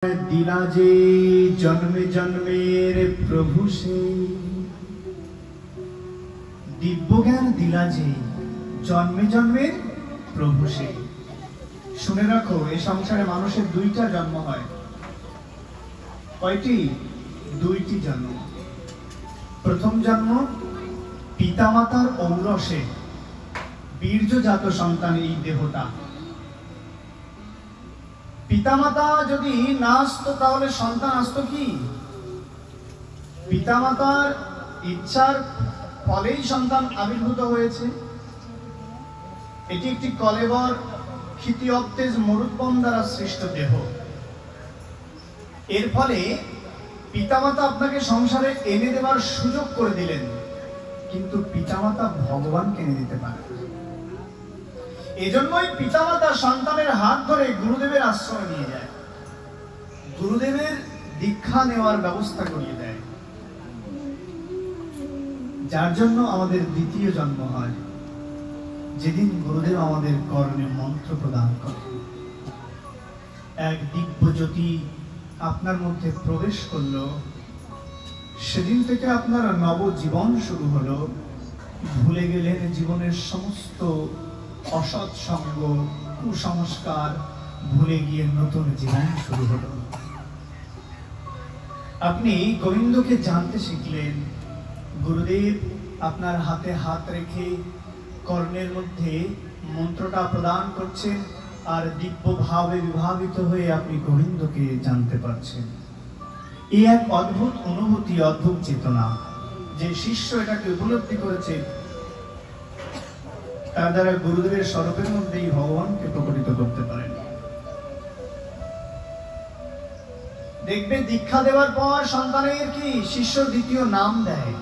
दिला जे जन्मे जन्मेर प्रभु से दिव्य ज्ञान दिला जे जन्मे जन्मेर प्रभु से। शुने रखो ए संसारे मानुषेर दुईटा जन्म हय। कयटी? दुईटी जन्म। प्रथम जन्म पितामातार औरसे बीर्यजात सन्तान एई देहटा। पितामाता यदि ना आसतो ताहले सन्तान आसतो कि? पितामातार इच्छार फलेई सन्तान आविर्भूत हयेछे। एटी एकटी कलेबर क्षिति अब्तेज मरुद्गण द्वारा सृष्ट देह। एर फले पितामाता आपनाके संसारे एने देवार सुयोग करे दिलेन, किन्तु पितामाता भगवानके एने दिते पारेन। एजन्यई पितामाता सन्तानेर हाथ धरे गुरुदेवेर आश्रय निये जाय, गुरुदेवेर दीक्षा नेওয়ার व्यवस्था करिয়ে देय, जार जन्य आमादेर द्वितीय जन्म हय, जेदिन गुरुदेव आमादेर कर्णे मंत्र प्रदान करेन। एक दिव्य ज्योति आपनार मध्य प्रवेश करलो, सेदिन थेके आपनार नव जीवन शुरू हलो। भूले गेलेन जीवनेर समस्त असৎ संग कुसंस्कार, भूले गिये नतून जीवन शुरू हलो। अपनी गोविंद के जानते शिखलेन। गुरुदेव आपनार हाथे हाथ रेखे कर्णेर मध्य मंत्रटा प्रदान करछेन और दिव्य भावे विभावित हये आपनि गोविंद के जानते पारछेन। এই এক অদ্ভুত অনুভূতি, অদ্ভুত চেতনা যে শিষ্য এটাকে উপলব্ধি করেছে, তার দ্বারা গুরুদেবের স্বরূপের মধ্যেই ভগবানকে প্রকটিত করতে পারেন। দেখবে দীক্ষা দেওয়ার পর সন্তানের কি শিষ্য দ্বিতীয় নাম দেয়।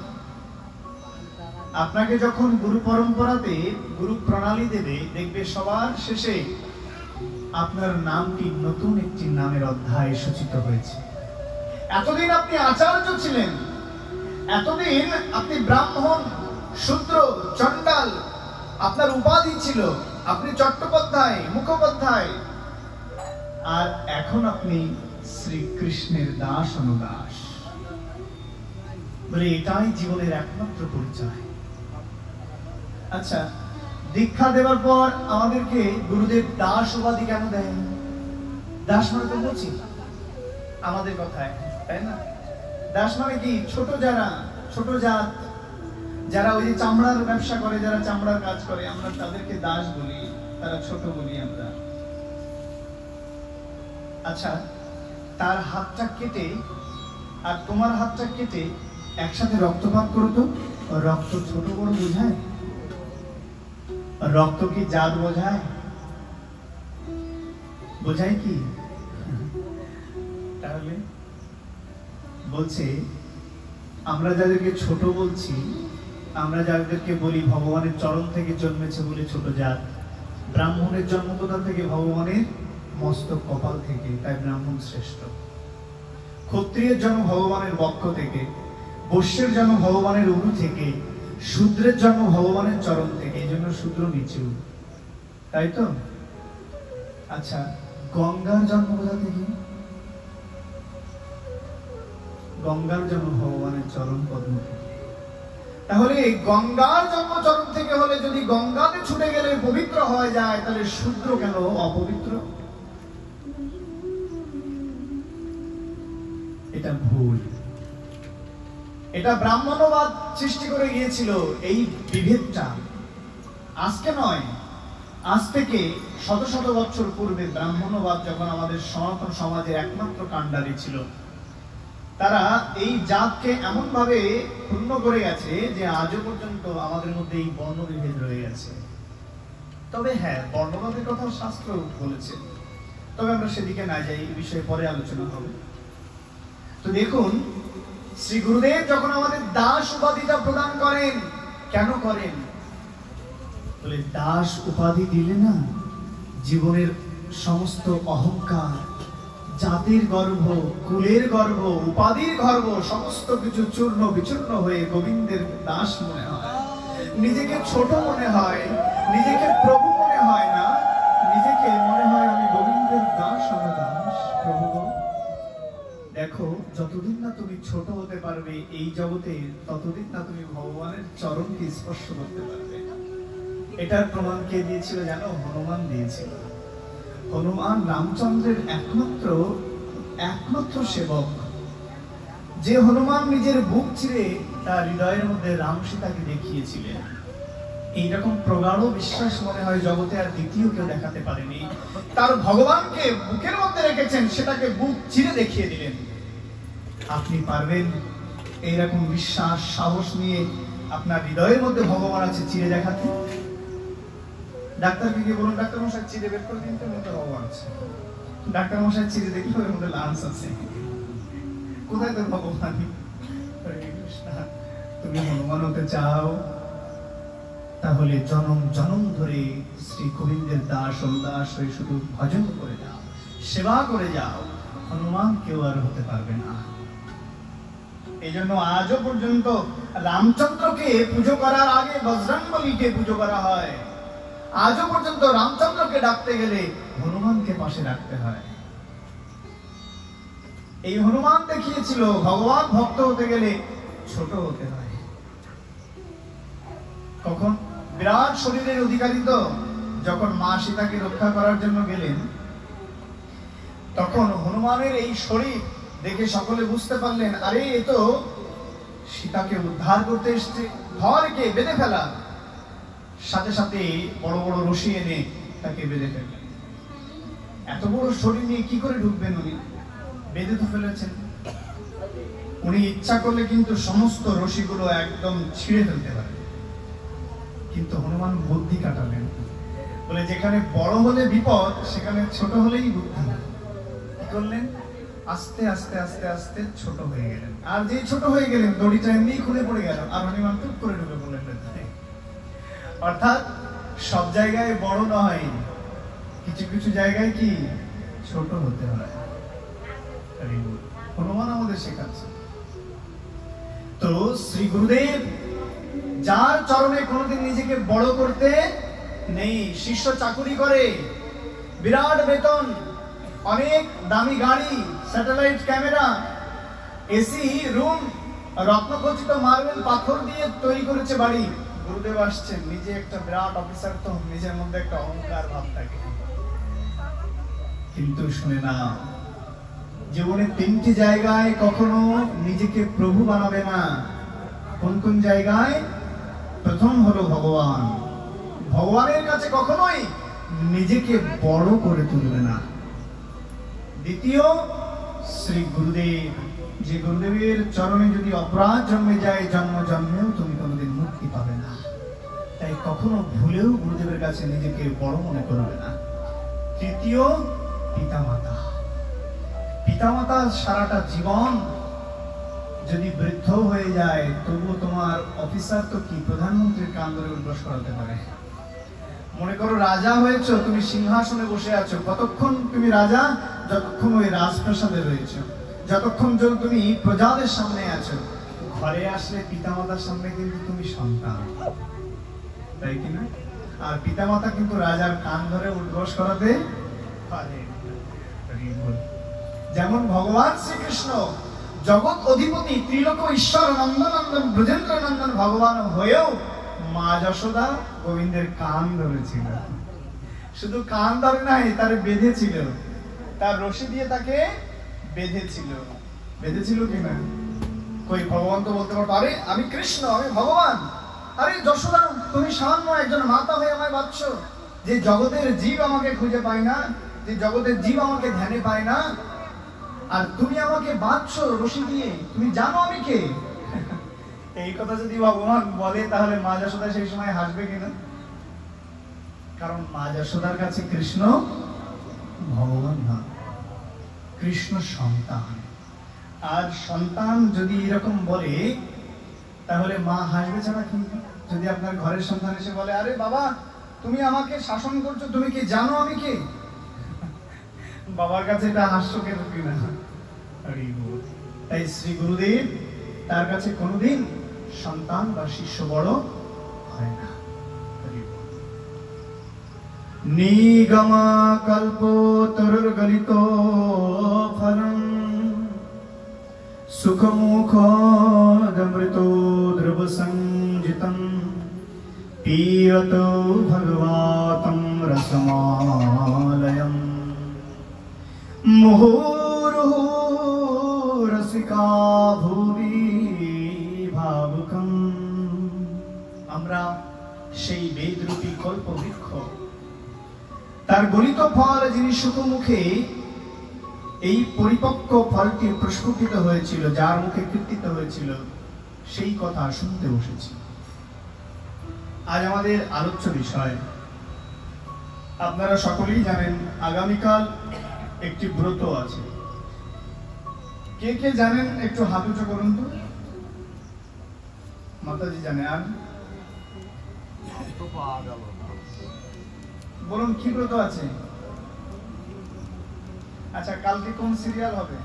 আপনাকে যখন গুরু পরম্পরাতে গুরু প্রণালী দেবে, দেখবে সবার শেষে আপনার নামটি নতুন একটি নামের অধ্যায় সূচিত হয়েছে। এতদিন আপনি আচার্য ছিলেন, এতদিন আপনি ব্রাহ্মণ, শূদ্র, চণ্ডাল, আপনার উপাধি ছিল, আপনি চট্টোপাধ্যায়, মুখোপাধ্যায়, আর এখন আপনি শ্রীকৃষ্ণের দাস অনুদাস। বলে এটাই জীবনের একমাত্র পরিচয়। আচ্ছা, দীক্ষা দেওয়ার পর আমাদেরকে গুরুদেব দাস উপাধি কেন দেন? দাস মানে তো বলছি আমাদের কথায়, তাই না? দাস মানে কি? ছোট যারা, ছোট জাত, যারা ওই যে চামড়ার ব্যবসা করে, যারা চামড়ার কাজ করে, আমরা তাদেরকে দাস বলি, তারা ছোট বলি আমরা। আচ্ছা, তার হাতটা কেটে আর তোমার হাতটা কেটে একসাথে রক্তপাত করো তো, রক্ত ছোট বড় বোঝায়? রক্ত কি জাত বোঝায়? বোঝায় কি? তাহলে বলছে আমরা যাদেরকে ছোট বলছি, আমরা যাদেরকে বলি ভগবানের চরণ থেকে জন্মেছে বলে ছোট জাত, ব্রাহ্মণের জন্ম কোথা থেকে? ভগবানের মস্তক কপাল থেকে, তাই ব্রাহ্মণ শ্রেষ্ঠ। ক্ষত্রিয়ের জন্ম ভগবানের বক্ষ থেকে, বৈশ্যের জন্ম ভগবানের উরু থেকে, শূদ্রের জন্ম ভগবানের চরণ থেকে, এই জন্য শূদ্র নিচু, তাই তো? আচ্ছা, গঙ্গার জন্ম কোথা থেকে? গঙ্গার জন্ম ভগবানের চরণ পদ্ম থেকে। তাহলে গঙ্গার জন্ম চরণ থেকে হলে, যদি গঙ্গাতে ছুটে গেলে পবিত্র হয়ে যায়, তাহলে শূদ্র কেন অপবিত্র? এটা ভুল। এটা ব্রাহ্মণবাদ সৃষ্টি করে গিয়েছিল এই বিভেদটা। আজকে নয়, আজ থেকে শত শত বছর পূর্বে ব্রাহ্মণবাদ যখন আমাদের সনাতন সমাজের একমাত্র কাণ্ডারি ছিল, তারা এই জাতকে এমন ভাবে ক্ষুণ্ণ করে গেছে যে আজও পর্যন্ত আমাদের মধ্যে এই বর্ণবিভেদ রয়ে গেছে। তবে হ্যাঁ, বর্ণবাদের কথা শাস্ত্র বলেছে, তবে আমরা সেদিকে না যাই, এই বিষয়ে পরে আলোচনা হবে। তো দেখুন, শ্রী গুরুদেব যখন আমাদের দাস উপাধিটা প্রদান করেন, কেন করেন? বলে দাস উপাধি দিলে না, জীবনের সমস্ত অহংকার, জাতির গর্ব, কুলের গর্ব, উপাধির গর্ব, সমস্ত কিছু চূর্ণ বিচূর্ণ হয়ে গোবিন্দের দাস মনে হয়, নিজেকে ছোট মনে হয়, নিজেকে প্রভু মনে হয় না, নিজেকে মনে হয় আমি গোবিন্দের দাস, আমি দাস, প্রভু দেখো, যতদিন না তুমি ছোট হতে পারবে এই জগতে, ততদিন না তুমি ভগবানের চরণকে স্পর্শ করতে পারবে। এটার প্রমাণ কে দিয়েছিল জানো? হনুমান দিয়েছিল। হনুমান রামচন্দ্রের একমাত্র সেবক, যে হনুমান নিজের বুক চিরে তার হৃদয়ের মধ্যে রাম সীতাকে দেখিয়েছিলেন। এইরকম প্রগাঢ় বিশ্বাস মনে হয় জগতে আর দ্বিতীয় কেউ দেখাতে পারেনি। তার ভগবানকে বুকের মধ্যে রেখেছেন, সেটাকে বুক চিরে দেখিয়ে দিলেন। আপনি পারবেন এইরকম বিশ্বাস সাহস নিয়ে আপনার হৃদয়ের মধ্যে ভগবান আছে চিরে দেখাতে? ডাক্তারকে গিয়ে বলুন, ডাক্তার মশাই চিরে বের করে দিন তো, মধ্যে ভগবান আছে। ডাক্তার মশাই চিরে দেখলো এর মধ্যে লাঞ্চ আছে, কোথায় তোর ভগবান? তুমি হনুমান হতে চাও, তাহলে জনম জনম ধরে শ্রী গোবিন্দের দাস দাস হয়ে শুধু ভজন করে যাও, সেবা করে যাও, হনুমান কেউ আর হতে পারবে না। এই জন্য আজও পর্যন্ত রামচন্দ্রকে পুজো করার আগে বজরংবলীকে পুজো করা হয়। আজও পর্যন্ত রামচন্দ্রকে ডাকতে গেলে হনুমানকে পাশে রাখতে হয়। এই হনুমান দেখিয়েছিল ভগবান ভক্ত হতে গেলে ছোট হতে হয়। কখন? বিরাট শরীরের অধিকারী তো, যখন মা সীতাকে রক্ষা করার জন্য গেলেন, তখন হনুমানের এই শরীর দেখে সকলে বুঝতে পারলেন, আরে এ তো সীতাকে উদ্ধার করতে এসছে, ধর একে, বেঁধে ফেলা। সাথে সাথে বড় বড় রশি এনে তাকে বেঁধে ফেললেন। এত বড় শরীর নিয়ে কি করে ঢুকবেন উনি? বেঁধে তো ফেলেছেন। উনি ইচ্ছা করলে কিন্তু সমস্ত রশিগুলো একদম ছিঁড়ে ফেলতে পারেন, কিন্তু হনুমান বুদ্ধি কাটালেন। বলে যেখানে বড় হলে বিপদ, সেখানে ছোট হলেই বুদ্ধি। কি করলেন? আস্তে আস্তে আস্তে আস্তে ছোট হয়ে গেলেন। আর যে ছোট হয়ে গেলেন, দড়িটা এমনি খুলে পড়ে গেল, আর হনুমান টুক করে ঢুকে পড়লেন। অর্থাৎ সব জায়গায় বড় নয়, কিছু কিছু জায়গায় কি ছোট হতে হয়। হনুমান আমাদের শেখাচ্ছে। তো শ্রী গুরুদেব, যার চরণে কোনোদিন নিজেকে বড় করতে নেই, শিষ্য চাকুরি করে, বিরাট বেতন, অনেক দামি গাড়ি, স্যাটেলাইট ক্যামেরা, এসি রুম, রত্নখচিত মার্বেল পাথর দিয়ে তৈরি করেছে বাড়ি। গুরুদেব আসছেন, নিজে একটা বিরাট অফিসার, তো নিজের মধ্যে একটা অহংকার ভাব থাকে। কিন্তু শুনে না, জীবনে তিনটি জায়গায় কখনো নিজেকে প্রভু বানাবে না। কোন কোন জায়গায়? প্রথম হলো ভগবান। ভগবানের কাছে কখনোই নিজেকে বড় করে তুলবে না। দ্বিতীয়, শ্রী গুরুদেব। যে গুরুদেবের চরণে যদি অপরাধ জন্মে যায়, জন্ম জন্মেও তুমি কোনোদিন মুক্তি পাবে না। তাই কখনো ভুলেও গুরুদেবের কাছে নিজেকে বড় মনে করবে না। তৃতীয়, পিতামাতা। পিতামাতা সারাটা জীবন যদি বৃদ্ধ হয়ে যায়, তবুও তোমার অফিসার তো কি, প্রধানমন্ত্রীর কান ধরে উদ্বাস করাতে পারে। মনে করো রাজা হয়েছো, তুমি সিংহাসনে বসে আছো। কতক্ষণ তুমি রাজা? যতক্ষণ ওই রাজপ্রাসাদে রয়েছো, যতক্ষণ তুমি প্রজাদের সামনে আছো। ঘরে আসলে পিতামাতার সামনে কিন্তু তুমি সন্তান, তাই কিনা? আর পিতামাতা কিন্তু রাজার কান ধরে উদ্বাস করাতে পারে। যেমন ভগবান শ্রীকৃষ্ণ জগৎ অধিপতি, ত্রিলোক ঈশ্বর, নন্দনন্দন, ব্রজেন্দ্র নন্দন ভগবান হয়েও মা যশোদা গোবিন্দের কান ধরেছিল। শুধু কান ধরে নাই, তার বেঁধেছিল, তার রশি দিয়ে তাকে বেঁধেছিল। বেঁধেছিল কিনা? কই ভগবান তো বলতে পারতো, আরে আমি কৃষ্ণ, আমি ভগবান। আরে যশোদা, তুমি সামান্য একজন মাতা হয়ে আমায় বাঁধছো। যে জগতের জীব আমাকে খুঁজে পায় না, যে জগতের জীব আমাকে ধ্যানে পায় না, আর তুমি আমাকে বাঁধছো রশি দিয়ে, তুমি জানো আমি কে? এই কথা যদি ভগবান বলে, তাহলে মা যশোদা সেই সময় হাসবে কিনা? কারণ মা যশোদার কাছে কৃষ্ণ ভগবান না, কৃষ্ণ সন্তান। আর সন্তান যদি এরকম বলে, তাহলে মা হাসবে ছাড়া কি? যদি আপনার ঘরের সন্তান এসে বলে, আরে বাবা তুমি আমাকে শাসন করছো, তুমি কি জানো আমি কে? বাবার কাছে এটা হাস্যকর কিনা? তাই শ্রী গুরুদেব, তার কাছে কোনোদিন সন্তান বা শিষ্য বড় হয় না। নিগমা কল্প তরুর গলিত ফলম सुखमुखोऽमृतो ध्रुवसंजितं पीयतो भगवतं रसमालयम् मुहुर्मुहुः रसिका भुवि भावुकम्। আমরা সেই বেদরূপী কল্পবৃক্ষ, তার গলিত ফল যিনি সুখমুখে এই পরিপক্ক ফলটি প্রস্ফুটিত হয়েছিল, যার মুখে কীর্তিত হয়েছিল, সেই কথা শুনতে বসেছি। আজ আমাদের আলোচ্য বিষয়, আপনারা সকলেই জানেন আগামীকাল একটি ব্রত আছে। কে কে জানেন একটু হাত উঁচু করুন তো। মাতাজি জানে, আর বলুন কি ব্রত আছে? আচ্ছা, কালকে কোন সিরিয়াল হবে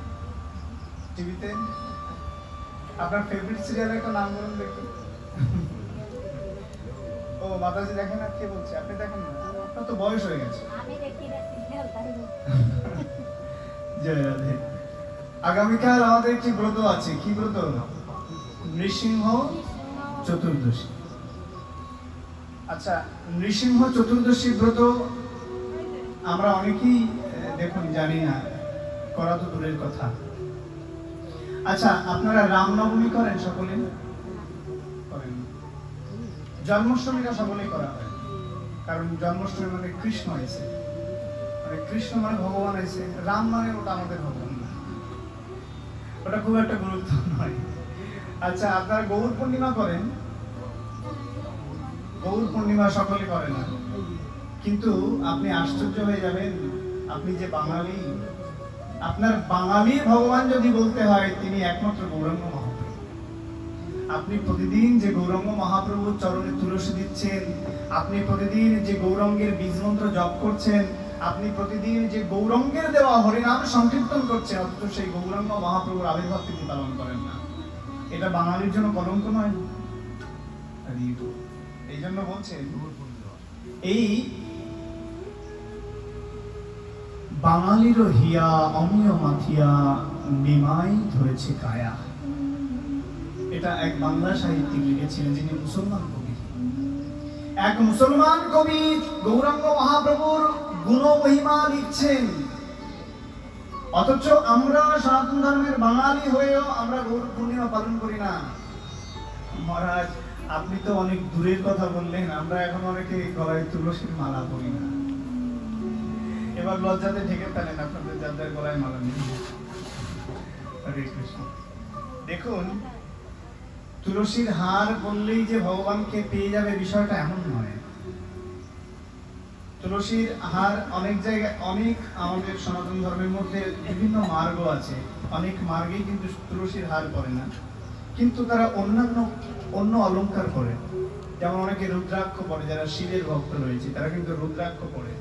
টিভিতে? আপনার ফেভারিট সিরিয়ালের একটা নাম বলুন দেখি। ও মাতাজি দেখেন না? কে বলছে? আপনি দেখেন না? আপনার তো বয়স হয়ে গেছে। আমি দেখি না সিরিয়াল, তাই জয় রাধে। আগামীকাল আমাদের একটি ব্রত আছে। কি ব্রত? নৃসিংহ চতুর্দশী। আচ্ছা, নৃসিংহ চতুর্দশী ব্রত আমরা অনেকেই দেখুন জানি না, করা তো দূরের কথা। আচ্ছা, আপনারা রামনবমী করেন? সকলে করেন। জন্মাষ্টমীটা সকলেই করা হয়, কারণ জন্মাষ্টমী মানে কৃষ্ণ এসে, মানে কৃষ্ণ মানে ভগবান এসে, রাম মানে ওটা আমাদের ভগবান না, ওটা খুব একটা গুরুত্ব নয়। আচ্ছা, আপনারা গৌর পূর্ণিমা করেন? গৌর পূর্ণিমা সকলে করে না, কিন্তু আপনি আশ্চর্য হয়ে যাবেন, আপনি যে বাঙালি, আপনার বাঙালি ভগবান যদি বলতে হয়, তিনি একমাত্র গৌরাঙ্গ মহাপ্রভু। আপনি প্রতিদিন যে গৌরাঙ্গ মহাপ্রভুর চরণে তুলসী দিচ্ছেন, আপনি প্রতিদিন যে গৌরাঙ্গের বীজ মন্ত্র জপ করছেন, আপনি প্রতিদিন যে গৌরাঙ্গের দেওয়া হরিনাম সংকীর্তন করছেন, অথচ সেই গৌরাঙ্গ মহাপ্রভুর আবির্ভাব তিনি পালন করেন না। এটা বাঙালির জন্য কলঙ্ক নয়? এই জন্য বলছেন, এই বাঙালির হিয়া অমিয় মাথিয়া নিমাই ধরেছে কায়া, এটা এক বাংলা সাহিত্যিক লিখেছিলেন, যিনি মুসলমান কবি। এক মুসলমান কবি গৌরাঙ্গ মহাপ্রভুর গুণ মহিমা লিখছেন, অথচ আমরা সনাতন ধর্মের বাঙালি হয়েও আমরা গৌর পূর্ণিমা পালন করি না। মহারাজ, আপনি তো অনেক দূরের কথা বললেন, আমরা এখন অনেকে গলায় তুলসীর মালা পরি না। এবার লজ্জাতে ঢেকে ফেলেন আপনাদের যাদের গলায় মালা নেই। হরে কৃষ্ণ। দেখুন, তুলসীর হার বললেই যে ভগবানকে পেয়ে যাবে বিষয়টা এমন নয়। তুলসীর হার অনেক জায়গায়, অনেক আমাদের সনাতন ধর্মের মধ্যে বিভিন্ন মার্গ আছে, অনেক মার্গেই কিন্তু তুলসীর হার করে না, কিন্তু তারা অন্য অলংকার করে। যেমন অনেকে রুদ্রাক্ষ পরে, যারা শিবের ভক্ত রয়েছে তারা কিন্তু রুদ্রাক্ষ পরে।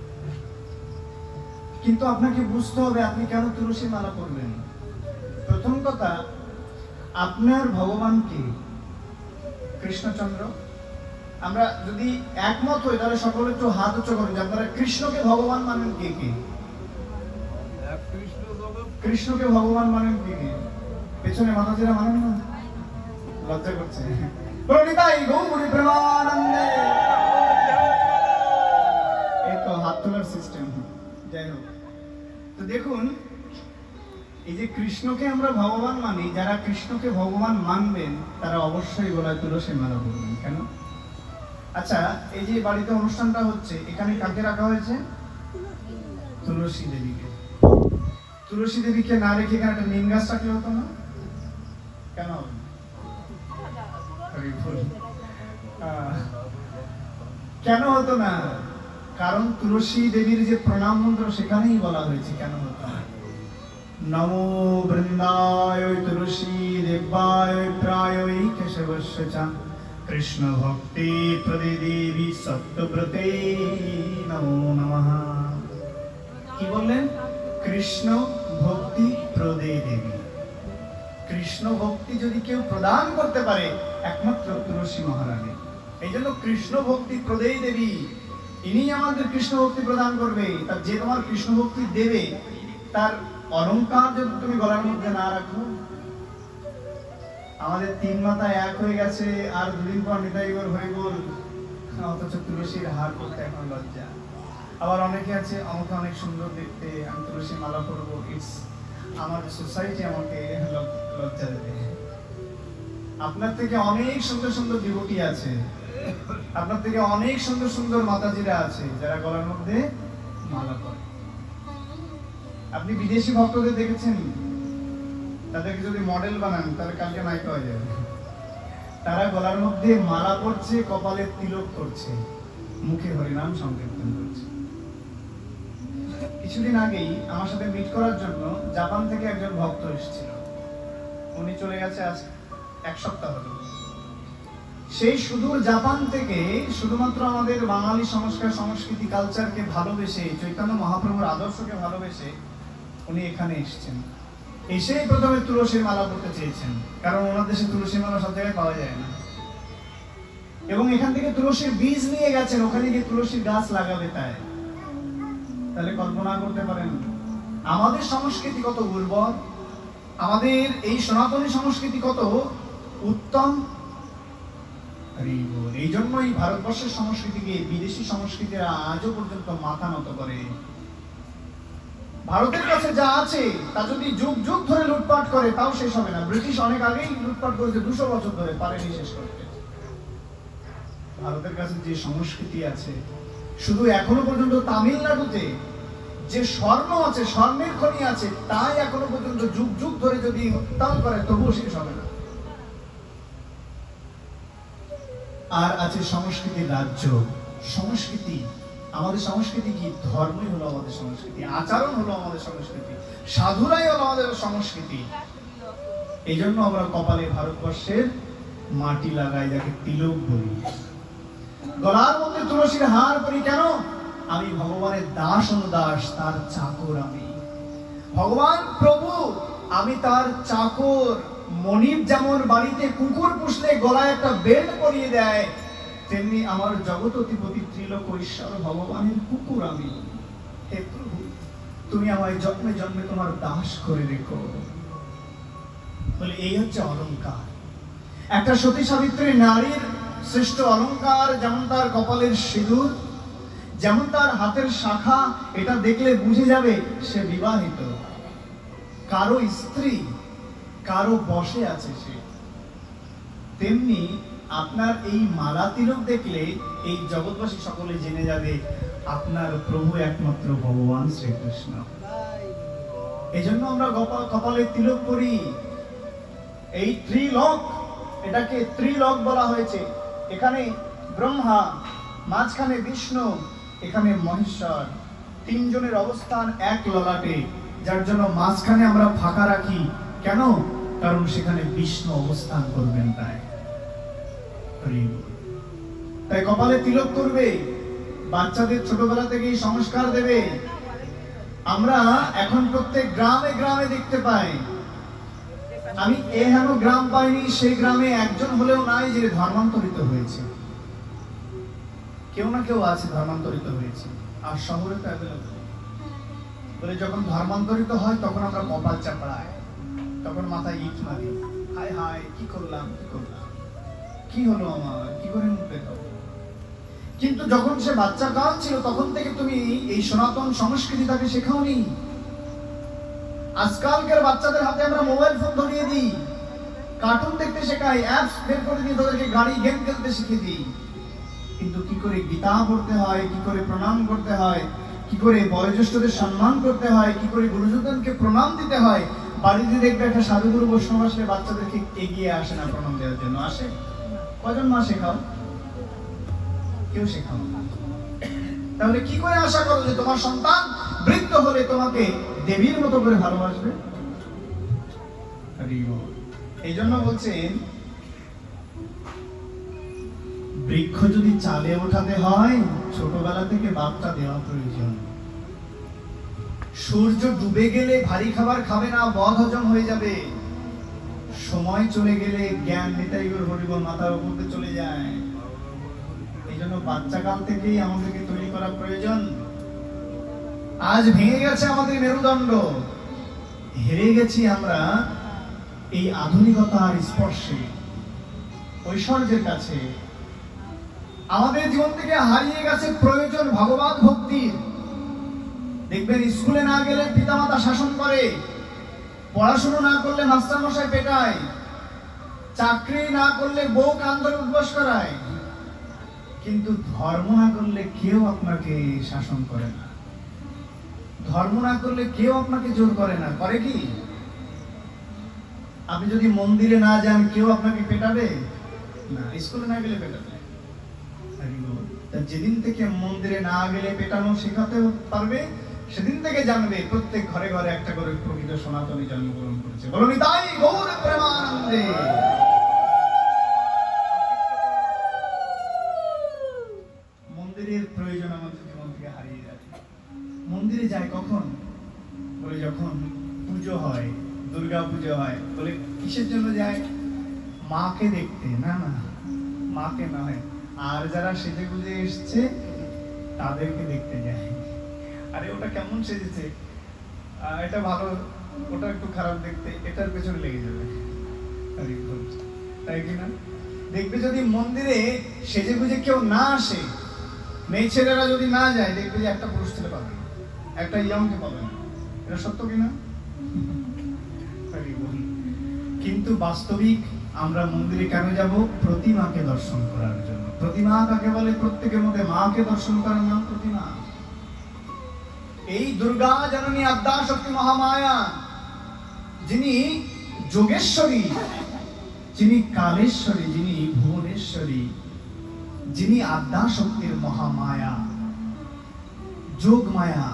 কিন্তু আপনাকে বুঝতে হবে আপনি কেন তুলসী মালা পরবেন। প্রথম কথা, আপনার ভগবানকে কৃষ্ণচন্দ্র, আমরা যদি একমত হই তাহলে সকলে একটু হাত উঁচু করেন যে আপনারা কৃষ্ণকে ভগবান মানেন কে কে? কৃষ্ণকে ভগবান মানেন কে কে? পেছনে মাতাজিরা মানেন না? লজ্জা করছে। এই তো হাত তোলার সিস্টেম। যাই হোক, তো দেখুন, এই যে কৃষ্ণকে আমরা ভগবান মানি, যারা কৃষ্ণকে ভগবান মানবেন তারা অবশ্যই গলায় তুলসী মালা পরবেন। কেন? আচ্ছা, এই যে বাড়িতে অনুষ্ঠানটা হচ্ছে, এখানে কাকে রাখা হয়েছে? তুলসী দেবীকে। তুলসী দেবীকে না রেখে এখানে একটা নিম গাছ রাখলে হতো না? কেন হবে? কেন হতো না? কারণ তুলসী দেবীর যে প্রণাম মন্ত্র সেখানেই বলা হয়েছে। কেন হতো না? নমো বৃন্দায় তুলসী দেবায় প্রায় কেশবস্য চ কৃষ্ণ ভক্তি প্রদে দেবী সত্যব্রতে নমো নমঃ। কি বললেন? কৃষ্ণ ভক্তি প্রদে দেবী। কৃষ্ণ ভক্তি যদি কেউ প্রদান করতে পারে একমাত্র তুলসী মহারানী। এই জন্য কৃষ্ণ ভক্তি প্রদেই দেবী, ইনি আমাদের কৃষ্ণ ভক্তি প্রদান করবে। তার যে তোমার কৃষ্ণ ভক্তি দেবে, তার অলংকার যদি তুমি গলার মধ্যে না রাখো, আমাদের তিন মাথায় এক হয়ে গেছে, আর দুদিন পর নিতাইগর হয়ে গেল, অথচ তুলসীর হার করতে এখন লজ্জা। আবার অনেকে আছে আমাকে অনেক সুন্দর দেখতে, আমি তুলসী মালা করবো, ইটস আমার সোসাইটি আমাকে লজ্জা দেবে। আপনার থেকে অনেক সুন্দর সুন্দর ডিভোটি আছে, আপনার থেকে অনেক সুন্দর সুন্দর মাতাজিরা আছে যারা গলার মধ্যে মালা করে। আপনি বিদেশি ভক্তদের দেখেছেন? তাদেরকে যদি মডেল বানান তাহলে কালকে নায়িকা হয়ে যাবে। তারা গলার মধ্যে মালা করছে, কপালে তিলক করছে, মুখে হরিনাম সংকীর্তন করছে। কিছুদিন আগেই আমার সাথে মিট করার জন্য জাপান থেকে একজন ভক্ত এসেছিল। উনি চলে গেছে আজ 1 সপ্তাহ হলো। সেই সুদূর জাপান থেকে শুধুমাত্র আমাদের বাঙালি সংস্কার, সংস্কৃতি, কালচারকে ভালোবেসে, চৈতন্য মহাপ্রভুর আদর্শকে ভালোবেসে উনি এখানে এসেছেন। এসেই প্রথমে তুলসীর মালা করতে চেয়েছেন, কারণ ওনার দেশে তুলসীর মালা সব জায়গায় পাওয়া যায় না। এবং এখান থেকে তুলসীর বীজ নিয়ে গেছেন, ওখানে গিয়ে তুলসীর গাছ লাগাবে। তাহলে কল্পনা করতে পারেন আমাদের সংস্কৃতি কত উর্বর, আমাদের এই সনাতনী সংস্কৃতি কত উত্তম। এই জন্যই ভারতবর্ষের সংস্কৃতিকে বিদেশি সংস্কৃতিরা আজও পর্যন্ত মাথা নত করে। ভারতের কাছে যা আছে তা যদি যুগ যুগ ধরে লুটপাট করে তাও শেষ হবে না। ব্রিটিশ অনেক আগেই লুটপাট করেছে, 200 বছর ধরে, পারেনি শেষ করতে। ভারতের কাছে যে সংস্কৃতি আছে, শুধু এখনো পর্যন্ত তামিলনাড়ুতে যে স্বর্ণ আছে, স্বর্ণের খনি আছে, তাই এখনো পর্যন্ত যুগ যুগ ধরে যদি উত্তাল করে তবুও শেষ হবে না। আর আছে সংস্কৃতির রাজ্য। সংস্কৃতি, আমাদের সংস্কৃতি কি? ধর্মই হলো আমাদের সংস্কৃতি, আচরণ হলো আমাদের সংস্কৃতি, সাধুরাই হলো আমাদের সংস্কৃতি। এই জন্য আমরা কপালে ভারতবর্ষের মাটি লাগাই, যাকে তিলক বলি। গলার মধ্যে তুলসীর হার করি কেন? আমি ভগবানের দাস অনুদাস, তার চাকর আমি। ভগবান প্রভু, আমি তার চাকর। মনিব যেমন বাড়িতে কুকুর পুষলে গলায় একটা বেল্ট পরিয়ে দেয়, তেমনি আমার জগৎপতি ত্রিলোক ঈশ্বর ভগবানের কুকুর আমি। হে প্রভু, তুমি আমায় জন্মে জন্মে তোমার দাস করে রেখো। বলে এই হচ্ছে অলংকার। একটা সতী সাবিত্রী নারীর শ্রেষ্ঠ অলংকার যেমন তার কপালের সিঁদুর, যেমন তার হাতের শাখা, এটা দেখলে বুঝে যাবে সে বিবাহিত, কারো স্ত্রী, কারো বসে আছে সে। তেমনি আপনার এই মালা তিলক দেখলে এই জগৎবাসী সকলে জেনে যাবে আপনার প্রভু একমাত্র ভগবান শ্রীকৃষ্ণ। এই জন্য আমরা কপালে তিলক করি। এই ত্রিলোক, এটাকে ত্রিলোক বলা হয়েছে। এখানে ব্রহ্মা, মাঝখানে বিষ্ণু, এখানে মহেশ্বর, তিনজনের অবস্থান এক ললাটে, যার জন্য মাঝখানে আমরা ফাঁকা রাখি। কেন? কারণ সেখানে বিষ্ণু অবস্থান করবেন। তাই কপালে তিলক করবে, বাচ্চাদের ছোটবেলা থেকেই সংস্কার দেবে। আমরা এখন প্রত্যেক গ্রামে গ্রামে দেখতে পাই। আমি এহেন গ্রাম পাইনি সেই গ্রামে একজন হলেও নাই যে ধর্মান্তরিত হয়েছে। কেউ না কেউ আছে ধর্মান্তরিত হয়েছে। আর শহরে তো অ্যাভেলেবল। বলে যখন ধর্মান্তরিত হয় তখন আমরা কপাল চাপড়াই, তখন মাথায় ইট মারি, হায় হায় কি করলাম, কি করলাম, কি হলো আমার, কি করে মুখ দেখাবো। কিন্তু যখন সে বাচ্চা কাল ছিল তখন থেকে তুমি এই সনাতন সংস্কৃতি তাকে শেখাওনি। আজকালকার বাচ্চাদের হাতে আমরা মোবাইল ফোন ধরিয়ে দিই, কার্টুন দেখতে শেখাই, অ্যাপস বের করে দিয়ে তাদেরকে গাড়ি গেম খেলতে শিখিয়ে দিই। কিন্তু কি করে গীতা পড়তে হয়, কি করে প্রণাম করতে হয়, কি করে বয়োজ্যেষ্ঠদের সম্মান করতে হয়, কি করে গুরুজনকে প্রণাম দিতে হয়, বাড়িতে দেখবে একটা সাধুগুরু বৈষ্ণব আসলে বাচ্চাদেরকে এগিয়ে আসে না প্রণাম দেওয়ার জন্য। আসে কজন মা শেখাও? কেউ শেখাও। তাহলে কি করে আশা করো যে তোমার সন্তান বৃদ্ধ হলে তোমাকে দেবীর মতো করে ভালোবাসবে? এই জন্য বলছেন বৃক্ষ যদি চালে ওঠাতে হয় ছোটবেলা থেকে বাপটা দেওয়া প্রয়োজন। সূর্য ডুবে গেলে ভারী খাবার খাবে না, বদ হজম হয়ে যাবে। সময় চলে গেলে জ্ঞান নিতাই গৌর হরিবল মাথার উপর চলে যায়। এই জন্য বাচ্চা কাল থেকেই আমাদেরকে তৈরি করা প্রয়োজন। আজ ভেঙে গেছে আমাদের মেরুদণ্ড, হেরে গেছি আমরা এই আধুনিকতার স্পর্শে ঐশ্বর্যের কাছে আমাদের জীবন থেকে হারিয়ে গেছে প্রয়োজন ভগবত ভক্তির। দেখবেন স্কুলে না গেলে পিতামাতা শাসন করে, পড়াশোনা না করলে মাস্টারমশাই পেটায়, চাকরি না করলে বউ কান ধরে উদ্বাস করায়, কিন্তু ধর্ম না করলে কেউ আপনাকে শাসন করে না, ধর্ম না করলে কেউ আপনাকে জোর করে না। করে কি? আপনি যদি মন্দিরে না যান কেউ আপনাকে পেটাবে না, স্কুলে না গেলে পেটাবে। যেদিন থেকে মন্দিরে না গেলে পেটানো শেখাতে পারবে, সেদিন থেকে জানবে প্রত্যেক ঘরে ঘরে একটা করে প্রকৃত সনাতনী জন্মগ্রহণ করেছে। বলুন তাই গৌর প্রেমানন্দে। মন্দিরের প্রয়োজন আমাদের জীবন থেকে হারিয়ে যায়। মন্দিরে যায় কখন? বলে যখন পুজো হয়, দুর্গা পুজো হয়। বলে কিসের জন্য যায়? মাকে দেখতে। না না, মাকে নয়, আর যারা সেজে গুজে এসছে তাদেরকে দেখতে যায়। আরে ওটা কেমন সেজেছে, এটা ভালো, ওটা একটু খারাপ দেখতে, এটার পেছনে লেগে যাবে। তাই কিনা? দেখবে যদি মন্দিরে সেজে গুজে কেউ না আসে, মেয়ে ছেলেরা যদি না যায়, দেখবে যে একটা পুরুষ ছেলে পাবে, একটা ইয়ংকে পাবে না। এটা সত্য কিনা? কিন্তু বাস্তবিক আমরা মন্দিরে কেন যাব? প্রতিমাকে দর্শন করার জন্য। প্রতিমা কাকে বলে? প্রত্যেকের মধ্যে মাকে দর্শন করার নাম প্রতিমা। এই দুর্গা জননী আদ্যা শক্তি মহামায়া, যিনি যোগেশ্বরী, যিনি কালেশ্বরী, যিনি ভুবনেশ্বরী, যিনি আদ্যা শক্তির মহামায়া, যোগমায়া,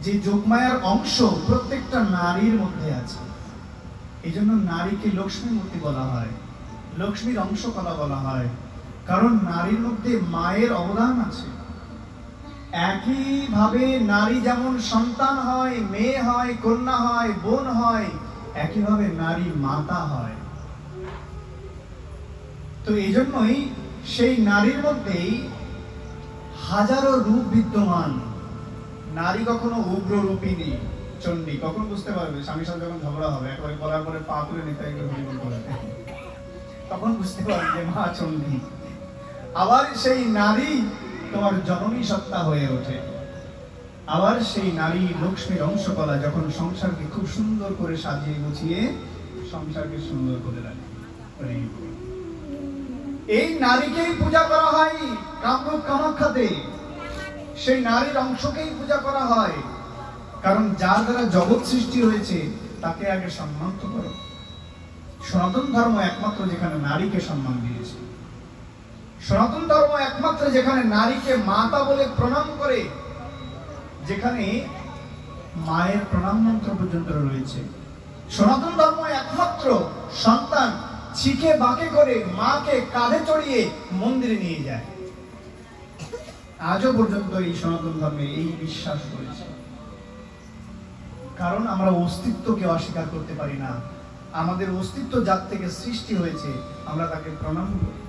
যে যোগমায়ার অংশ প্রত্যেকটা নারীর মধ্যে আছে। এই জন্য নারীকে লক্ষ্মী মূর্তি বলা হয়, লক্ষ্মীর অংশ বলা হয়, কারণ নারীর মধ্যে মায়ের অবদান আছে। একইভাবে নারী যেমন সন্তান হয়, মেয়ে হয়, কন্যা হয়, বোন হয়, একইভাবে নারী মাতা হয়। তো এই জন্যই সেই নারীর মধ্যেই হাজারো রূপ বিদ্যমান। নারী কখনো উগ্র রূপিনী চণ্ডী, কখন বুঝতে পারবে? স্বামীর সাথে যখন ঝগড়া হবে, একবারে গলার পরে পা তুলে নিতে তখন বুঝতে পারবে যে মা চণ্ডী। আবার সেই নারী তোমার জননী সত্তা হয়ে ওঠে। আবার সেই নারী লক্ষ্মীর অংশকলা, যখন সংসারকে খুব সুন্দর করে সাজিয়ে গুছিয়ে সংসারকে সুন্দর করে রাখে। এই নারীকেই পূজা করা হয় কামরূপ কামাখ্যাতে, সেই নারীর অংশকেই পূজা করা হয়। কারণ যার দ্বারা জগৎ সৃষ্টি হয়েছে তাকে আগে সম্মান তো করো। সনাতন ধর্ম একমাত্র যেখানে নারীকে সম্মান দিয়েছে, সনাতন ধর্ম একমাত্র যেখানে নারীকে মাতা বলে প্রণাম করে, যেখানে মায়ের প্রণাম মন্ত্র পর্যন্ত রয়েছে। সনাতন ধর্ম একমাত্র সন্তান ছিকে বাঁকে করে মাকে কাঁধে চড়িয়ে মন্দিরে নিয়ে যায়। আজও পর্যন্ত এই সনাতন ধর্মে এই বিশ্বাস রয়েছে। কারণ আমরা অস্তিত্বকে অস্বীকার করতে পারি না। আমাদের অস্তিত্ব যার থেকে সৃষ্টি হয়েছে আমরা তাকে প্রণাম করি।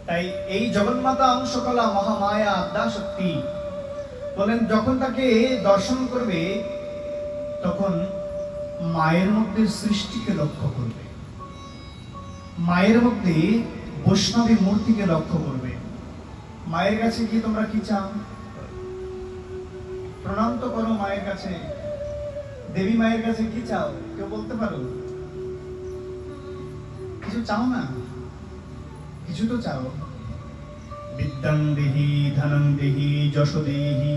তাই এই জগন্মাতা অংশকলা মহামায়া আদ্যা শক্তি বলেন, যখন তাকে দর্শন করবে তখন মায়ের মধ্যে সৃষ্টিকে লক্ষ্য করবে, মায়ের মধ্যে বৈষ্ণবী মূর্তিকে লক্ষ্য করবে। মায়ের কাছে কি তোমরা কি চাও? প্রণাম তো করো মায়ের কাছে। দেবী মায়ের কাছে কি চাও? কেউ বলতে পারো? কিছু চাও না? কিছু তো চাও। বিদ্যাং দেহি, ধনং দেহি, যশ দেহি।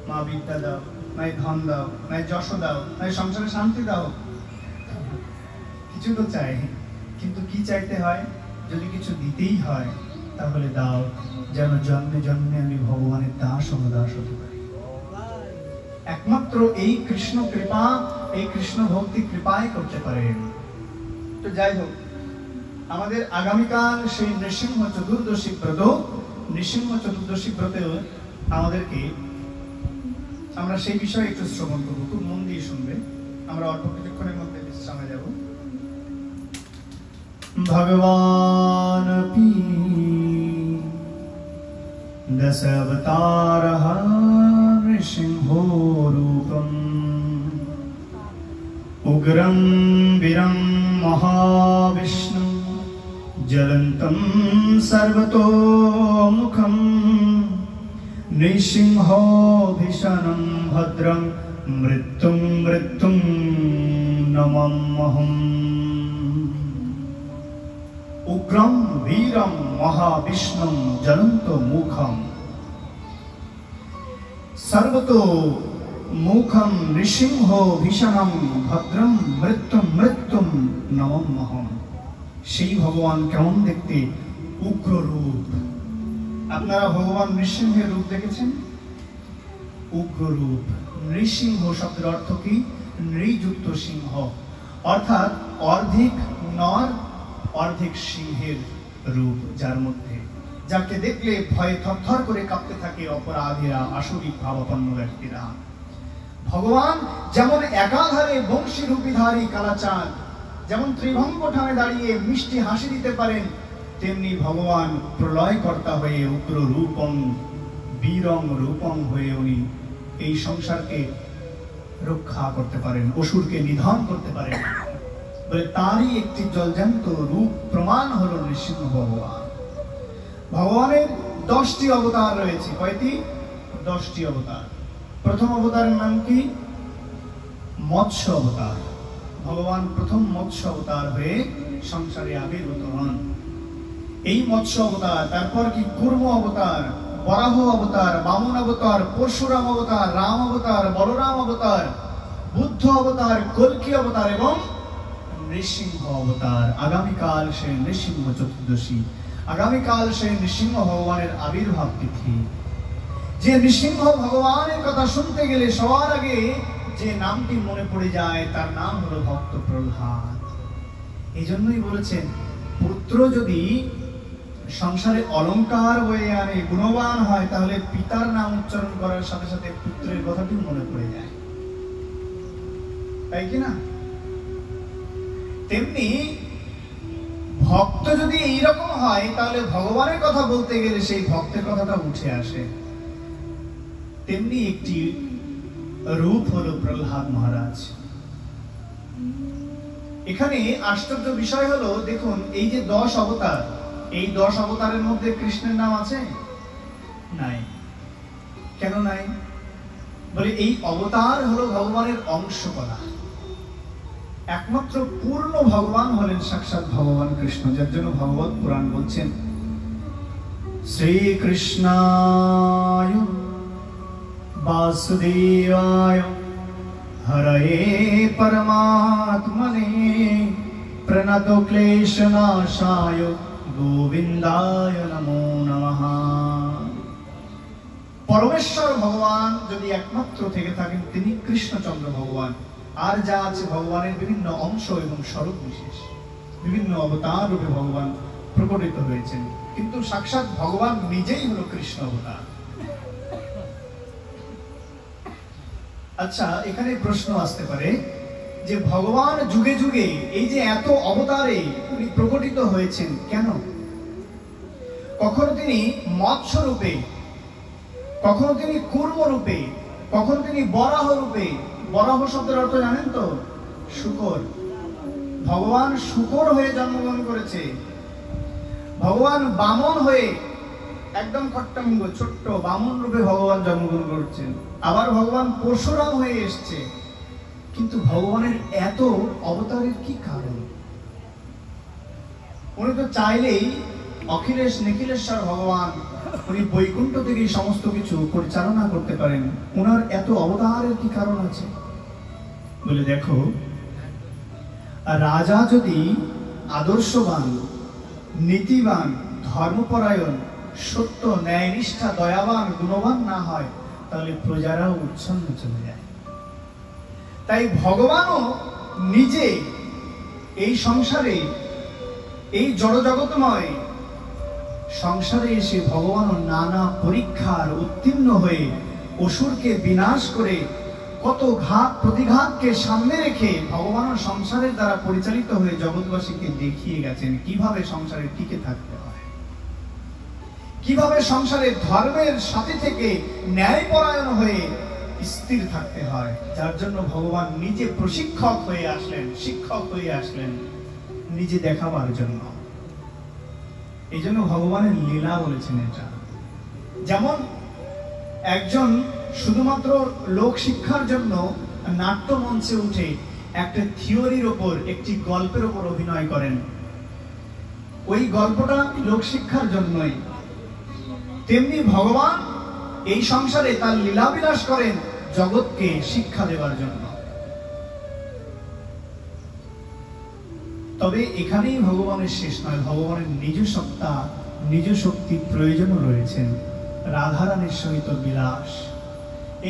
মা বিদ্যা দাও, নয় ধন দাও, নয় যশ দাও, নয় সংসারে শান্তি দাও। কিছু তো চাই, কিন্তু কি চাইতে হয়? যদি কিছু দিতেই হয় তাহলে দাও, যেন জন্মে জন্মে আমি ভগবানের দাস ও দাস হতে পারি। একমাত্র এই কৃষ্ণ কৃপা, এই কৃষ্ণ ভক্তি কৃপায় করতে পারেন। তো যাই হোক, আমাদের আগামীকাল সেই নৃসিংহ চতুর্দশী ব্রত, নৃসিংহ চতুর্দশী ব্রতে আমাদেরকে আমরা সেই বিষয়ে একটু শ্রবণ করবো। খুব মন দিয়ে শুনবে। আমরা অল্প কিছুক্ষণের মধ্যে বিশ্রামে যাব। भगवान पी दश अवतारः नृसिंहो रूपम् উগ্রম বীরম মহাবিষ্ণু জ্বলন্तं সর্বতোমুখম নৃসিংহ ভীষণং ভদ্রং মৃত্যুং মৃত্যুং নমাম্যহম। উগ্রম বীরম মহাবিষ্ণুং জ্বলন্তমুখম সর্বতোমুখম নৃসিংহ ভীষণং ভদ্রং মৃত্যুং মৃত্যুং নমাম্যহম। সেই ভগবান কেমন দেখতে? উগ্র রূপ। আপনারা ভগবান নৃসিংহের রূপ দেখেছেন? উগ্র রূপ। নৃসিংহ শব্দের অর্থ কি? নৃযুক্ত সিংহ, অর্থাৎ অর্ধেক নর অর্ধেক সিংহের রূপ, যার মধ্যে যাকে দেখলে ভয়ে থরথর করে কাঁপতে থাকে অপরাধীরা, আসরিক ভাবাপন্ন ব্যক্তিরা। ভগবান যেমন একাধারে বংশী রূপীধারী কালাচাঁদ, যেমন ত্রিভঙ্গ ঠামে দাঁড়িয়ে মিষ্টি হাসি দিতে পারেন, তেমনি ভগবান প্রলয়কর্তা হয়ে উগ্র রূপং বীরং রূপং হয়ে উনি এই সংসারকে রক্ষা করতে পারেন, অসুরকে নিধন করতে পারেন। বলে তারই একটি জলজান্ত রূপ প্রমাণ হলো নৃসিংহ ভগবান। ভগবানের 10টি অবতার রয়েছে। কয়টি? 10টি অবতার। প্রথম অবতারের নাম কি? মৎস্য অবতার। ভগবান প্রথম মৎস্য অবতার হয়ে সংসারে আবির্ভূত হন। এই মৎস্য অবতার, তারপর কি কুর্ম অবতার, বরাহ অবতার, বামন অবতার, পরশুরাম অবতার, রাম অবতার, বলরাম অবতার, বুদ্ধ অবতার, কল্কি অবতার এবং নৃসিংহ অবতার। আগামীকাল সেই নৃসিংহ চতুর্দশী, আগামীকাল সেই নৃসিংহ ভগবানের আবির্ভাব তিথি। যে নৃসিংহ ভগবানের কথা শুনতে গেলে সবার আগে যে নামটি মনে পড়ে যায় তার নাম হলো ভক্ত প্রহ্লাদ। এই জন্যই বলেছেন, পুত্র যদি সংসারে অলংকার বয়ে আনে, গুণবান হয়, তাহলে পিতার নাম উচ্চারণ করার সাথে সাথে পুত্রের কথাটি মনে পড়ে যায়, তাই কি না? তেমনি ভক্ত যদি এইরকম হয় তাহলে ভগবানের কথা বলতে গেলে সেই ভক্তের কথাটা উঠে আসে। তেমনি একটি রূপ হলো প্রহ্লাদ মহারাজ। এখানে আশ্চর্য বিষয় হলো, দেখুন এই যে 10 অবতার, এই 10 অবতারের মধ্যে কৃষ্ণের নাম আছে? নাই। কেন নাই? বলে এই অবতার হলো ভগবানের অংশকলা। একমাত্র পূর্ণ ভগবান হলেন সাক্ষাৎ ভগবান কৃষ্ণ, যার জন্য ভগবত পুরাণ বলছেন, শ্রীকৃষ্ণায় বাসুদেবায় হরয়ে পরমাত্মনে প্রণত ক্লেশনাশায় গোবিন্দায় নমো নমঃ। পরমেশ্বর ভগবান যদি একমাত্র থেকে থাকেন তিনি কৃষ্ণচন্দ্র ভগবান। আর যা আছে ভগবানের বিভিন্ন অংশ এবং স্বরূপ বিশেষ, বিভিন্ন অবতার রূপে ভগবান প্রকটিত হয়েছেন, কিন্তু সাক্ষাৎ ভগবান নিজেই হলো কৃষ্ণ অবতার। আচ্ছা, এখানে প্রশ্ন আসতে পারে যে ভগবান যুগে যুগে এই যে এত অবতারে উনি প্রকটিত হয়েছেন কেন? কখনো তিনি মৎস্য রূপে, কখনো তিনি কুর্ম রূপে, কখনো তিনি বরাহ রূপে। বরাহ শব্দের অর্থ জানেন তো? শূকর। ভগবান শূকর হয়ে জন্মগ্রহণ করেছে। ভগবান বামন হয়ে, একদম খট্টাঙ্গ ছোট্ট বামন রূপে ভগবান জন্মগ্রহণ করছেন। আবার ভগবান পরশুরাম হয়ে এসছে। কিন্তু ভগবানের এত অবতারের কি কারণ? উনি তো চাইলেই অখিলেশ নিখিলেশ্বর ভগবান, উনি বৈকুণ্ঠ থেকে সমস্ত কিছু পরিচালনা করতে পারেন। ওনার এত অবতারের কি কারণ আছে? বলে দেখো, রাজা যদি আদর্শবান, নীতিবান, ধর্মপরায়ণ, সত্য, ন্যায়নিষ্ঠা, দয়াবান, গুণবান না হয় তাহলে প্রজারাও উচ্ছন্ন চলে যায়। তাই ভগবানও নিজে এই সংসারে, এই জড়জগৎময় সংসারে এসে ভগবানও নানা পরীক্ষার উত্তীর্ণ হয়ে অসুরকে বিনাশ করে কত ঘাত প্রতিঘাতকে সামনে রেখে ভগবানও সংসারের দ্বারা পরিচালিত হয়ে জগৎবাসীকে দেখিয়ে গেছেন কিভাবে সংসারে টিকে থাকতে হয়, কিভাবে সংসারে ধর্মের সাথে থেকে ন্যায়পরায়ণ হয়ে স্থির থাকতে হয়, যার জন্য ভগবান নিজে প্রশিক্ষক হয়ে আসলেন, শিক্ষক হয়ে আসলেন নিজে দেখাবার জন্য। এই জন্য ভগবানের লীলা বলেছেন এটা। যেমন একজন শুধুমাত্র লোক শিক্ষার জন্য নাট্য মঞ্চে উঠে একটা থিওরির ওপর, একটি গল্পের ওপর অভিনয় করেন, ওই গল্পটা লোক শিক্ষার জন্যই, তেমনি ভগবান এই সংসারে তার লীলাবিলাস করেন জগৎকে শিক্ষা দেওয়ার জন্য। তবে এখানেই ভগবানের শেষ নয়, ভগবানের নিজ সত্তা, নিজ শক্তি প্রয়োজনও রয়েছেন। রাধারানীর সহিত বিলাস,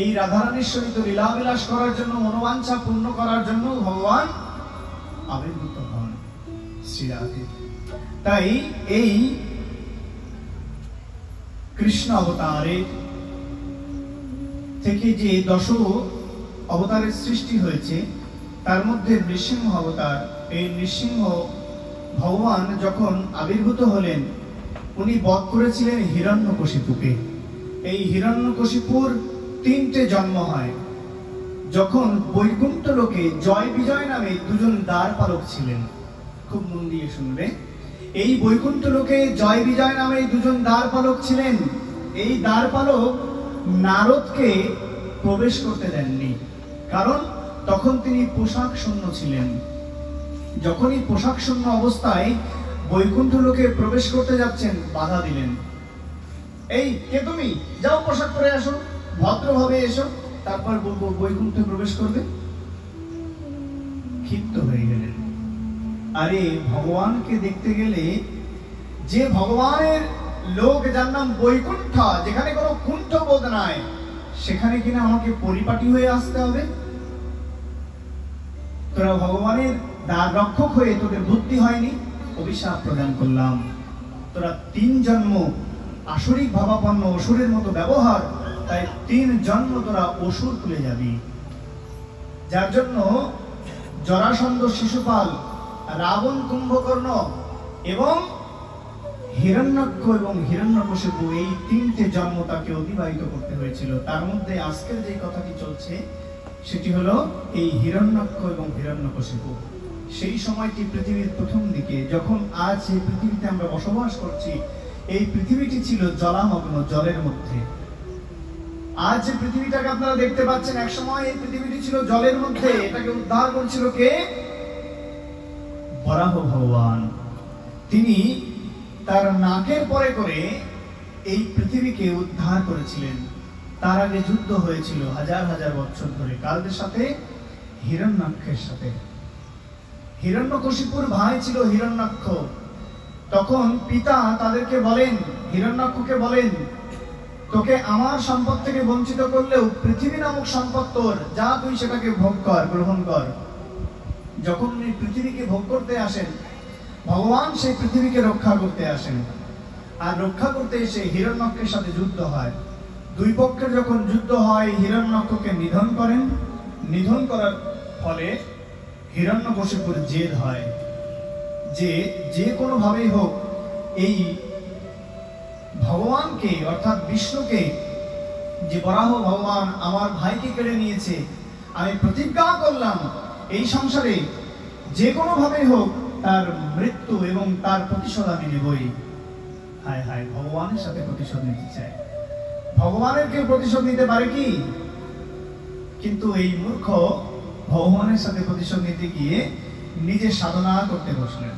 এই রাধারানীর সহিত লীলাবিলাস করার জন্য, মনোবাঞ্ছা পূর্ণ করার জন্য ভগবান আবির্ভূত হন শ্রী রাধে। তাই এই কৃষ্ণ অবতারে থেকে যে 10 অবতারের সৃষ্টি হয়েছে, তার মধ্যে নৃসিংহ অবতার, এই নৃসিংহ ভগবান যখন আবির্ভূত হলেন, উনি বধ করেছিলেন হিরণ্যকশিপুকে। এই হিরণ্যকশিপুর 3টে জন্ম হয়। যখন বৈকুণ্ঠ লোকে জয় বিজয় নামে 2জন দ্বারপালক ছিলেন, খুব মন দিয়ে শুনবে, এই বৈকুণ্ঠ লোকে জয় বিজয় নামে 2জন দ্বারপালক ছিলেন। এই দ্বারপালক নারদকে প্রবেশ করতে দেননি, কারণ তখন তিনি পোশাক শূন্য ছিলেন। যখনই পোশাক শূন্য অবস্থায় বৈকুণ্ঠ লোকে প্রবেশ করতে যাচ্ছেন, বাধা দিলেন। এই কে তুমি? যাও পোশাক পরে আসো, ভদ্রভাবে এসো, তারপর বলবো বৈকুণ্ঠে প্রবেশ করবে। ক্ষিপ্ত হয়ে গেলেন। আরে ভগবানকে দেখতে গেলে, যে ভগবানের লোক, যার নাম বৈকুণ্ঠ, যেখানে কোনো কুণ্ঠ বোধ নাই, সেখানে কিনা আমাকে পরিপাটি হয়ে আসতে হবে? তোরা ভগবানের দ্বার রক্ষক হয়ে তোদের বুদ্ধি হয়নি, অভিশাপ প্রদান করলাম। তোরা 3 জন্ম আসরিক ভাবাপন্ন অসুরের মতো ব্যবহার, তাই 3 জন্ম তোরা অসুর তুলে যাবি। যার জন্য জরাসন্ধ, শিশুপাল, রাবণ, কুম্ভকর্ণ এবং হিরণ্যাক্ষ এবং হিরণ্যকশিপু, এই 3টে জন্ম তাকে অতিবাহিত করতে হয়েছিল। তার মধ্যে আজকের যে কথাটি চলছে সেটি হলো এই হিরণ্যাক্ষ এবং হিরণ্যকশিপু। সেই সময়টি পৃথিবীর প্রথম দিকে, যখন আজ এই পৃথিবীতে আমরা বসবাস করছি, এই পৃথিবীটি ছিল জলামগ্ন, জলের মধ্যে। আজ যে পৃথিবীটাকে আপনারা দেখতে পাচ্ছেন, এক সময় এই পৃথিবীটি ছিল জলের মধ্যে। এটাকে উদ্ধার করছিল কে? বরাহ ভগবান। তিনি তার নাকের পরে করে এই পৃথিবীকে উদ্ধার করেছিলেন। তার আগে যুদ্ধ হয়েছিল হাজার হাজার বছর ধরে, কাদের সাথে? হিরণ্যাক্ষের সাথে। হিরণ্যকশিপুর ভাই ছিল হিরণ্যাক্ষ। তখন পিতা তাদেরকে বলেন, হিরণ্যাক্ষকে বলেন, তোকে আমার সম্পদ থেকে বঞ্চিত করলেও পৃথিবী নামক সম্পদ তোর, যা তুই সেটাকে ভোগ কর, গ্রহণ কর। যখন উনি পৃথিবীকে ভোগ করতে আসেন, ভগবান সেই পৃথিবীকে রক্ষা করতে আসেন। আর রক্ষা করতে এসে হিরণ্যাক্ষের সাথে যুদ্ধ হয়। 2 পক্ষের যখন যুদ্ধ হয়, হিরণ্যাক্ষকে নিধন করেন। নিধন করার ফলে হিরণ্যকশিপুর জেদ হয় যে, যে কোনো ভাবেই হোক এই ভগবানকে, অর্থাৎ বিষ্ণুকে, যে বরাহ ভগবান আমার ভাইকে কেড়ে নিয়েছে, আমি প্রতিজ্ঞা করলাম এই সংসারে যে কোনো ভাবেই হোক তার মৃত্যু এবং তার প্রতিশোধ আমি নেবই। হায় হায়, ভগবানের সাথে প্রতিশোধ নিতে চায়। ভগবানের কেউ প্রতিশোধ নিতে পারে কি? কিন্তু এই মূর্খ ভগবানের সাথে প্রতিশোধ নিতে গিয়ে নিজে সাধনা করতে বসলেন।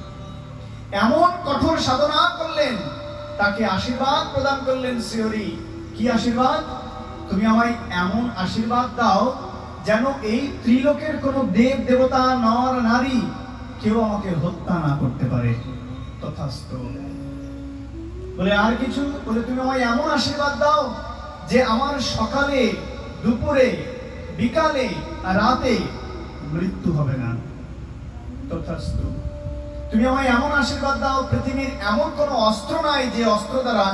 এমন কঠোর সাধনা করলেন, তাকে আশীর্বাদ প্রদান করলেন শ্রীহরি। কি আশীর্বাদ? তুমি আমায় এমন আশীর্বাদ দাও যেন এই ত্রিলোকের কোনো দেব দেবতা, নর নারী কেউ আমাকে হত্যা না করতে পারে। তথাস্তু। বলে আর কিছু? বলে তুমি আমায় এমন আশীর্বাদ দাও যে আমার সকালে, দুপুরে, বিকালে, রাতে মৃত্যু হবে না। তথাস্তু। তুমি আমায় এমন আশীর্বাদ দাও, পৃথিবীর এমন কোনো অস্ত্র নাই যে অস্ত্র দ্বারা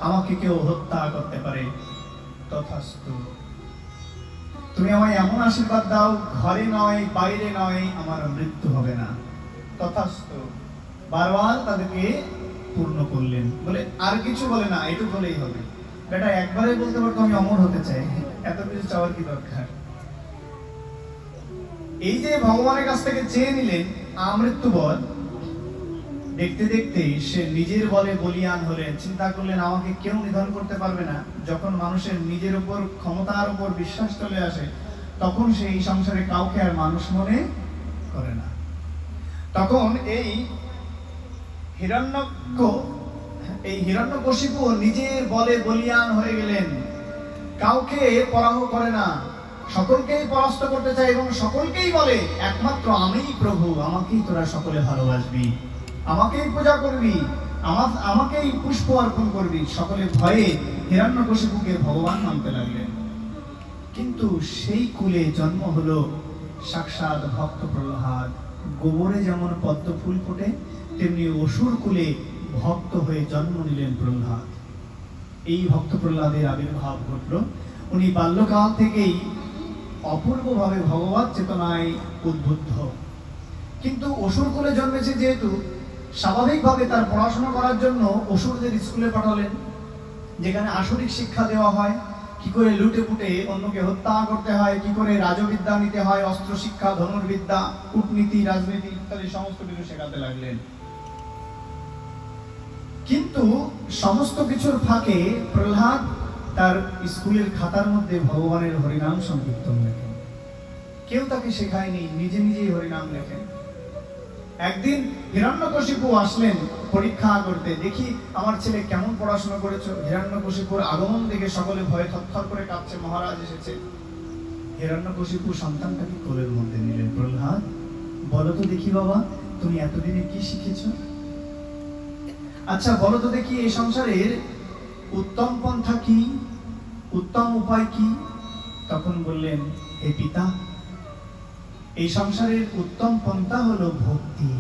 আমাকে কেউ হত্যা করতে পারে। তথাস্তু। তুমি আমায় এমন আশীর্বাদ দাও, ঘরে নয়, বাইরে নয়, আমার মৃত্যু হবে না। তথাস্তু। বারবার তাদেরকে পূর্ণ করলেন। বলে আর কিছু বলে না, এটুকু হলেই হবে। বেটা একবারে বলতে পারতো আমি অমর হতে চাই, এত কিছু চাওয়ার কি দরকার? এই যে ভগবানের কাছ থেকে চেয়ে নিলেন আমৃত্যু বর, দেখতে দেখতে সে নিজের বলে বলিয়ান হলেন। চিন্তা করলেন আমাকে কেউ নিধন করতে পারবে না। যখন মানুষের নিজের উপর, ক্ষমতার উপর বিশ্বাস চলে আসে, তখন সে এই সংসারে কাউকে আর মানুষ মনে করে না। তখন এই হিরণ্যকশিপু নিজের বলে বলিয়ান হয়ে গেলেন, কাউকে পরাভব করে না, সকলকেই পরাস্ত করতে চায় এবং সকলকেই বলে একমাত্র আমিই প্রভু, আমাকেই তোরা সকলে ভালোবাসবি, আমাকেই পূজা করবি, আমাকেই পুষ্প অর্পণ করবি। সকলে ভয়ে হিরণ্যকশিপুকে ভগবান মানতে লাগলেন। কিন্তু সেই কুলে জন্ম হলো সাক্ষাৎ ভক্ত প্রহ্লাদ। গোবরে যেমন পদ্ম ফুল ফোটে, তেমনি অসুর কুলে ভক্ত হয়ে জন্ম নিলেন প্রহ্লাদ। এই ভক্ত প্রহ্লাদের আবির্ভাব ঘটল। উনি বাল্যকাল থেকেই অপূর্বভাবে ভগবত চেতনায় উদ্বুদ্ধ। কিন্তু অসুর কুলে জন্মেছে যেহেতু, স্বাভাবিকভাবে তার পড়াশোনা করার জন্য অসুরদের স্কুলে পাঠালেন, যেখানে আসরিক শিক্ষা দেওয়া হয়, কি করে লুটে পুটে অন্যকে হত্যা করতে হয়, কি করে রাজবিদ্যা নিতে হয়, অস্ত্র শিক্ষা, ধনুর্বিদ্যা, কূটনীতি, রাজনীতি ইত্যাদি সমস্ত কিছু শেখাতে লাগলেন। কিন্তু সমস্ত কিছুর ফাঁকে প্রহ্লাদ তার স্কুলের খাতার মধ্যে ভগবানের হরিনাম সংকীর্তন লেখেন। কেউ তাকে শেখায়নি, নিজে নিজেই হরিনাম লেখেন। একদিন হিরণ্যকশিপু আসলেন পরীক্ষা করতে, দেখি আমার ছেলে কেমন পড়াশোনা করেছো। হিরণ্যকশিপুর আগমন দেখে সকলে ভয়ে থরথর করে কাঁপছে, মহারাজ এসেছে। হিরণ্যকশিপু সন্তানটাকে কোলের মধ্যে নিলেন। প্রহ্লাদ, বলো তো দেখি বাবা, তুমি এতদিনে কি শিখেছো? আচ্ছা বলো তো দেখি এই সংসারের উত্তম পন্থা কি, উত্তম উপায় কি? তখন বললেন, হে পিতা, এই সংসারের উত্তম পন্থা হলো ভক্তি।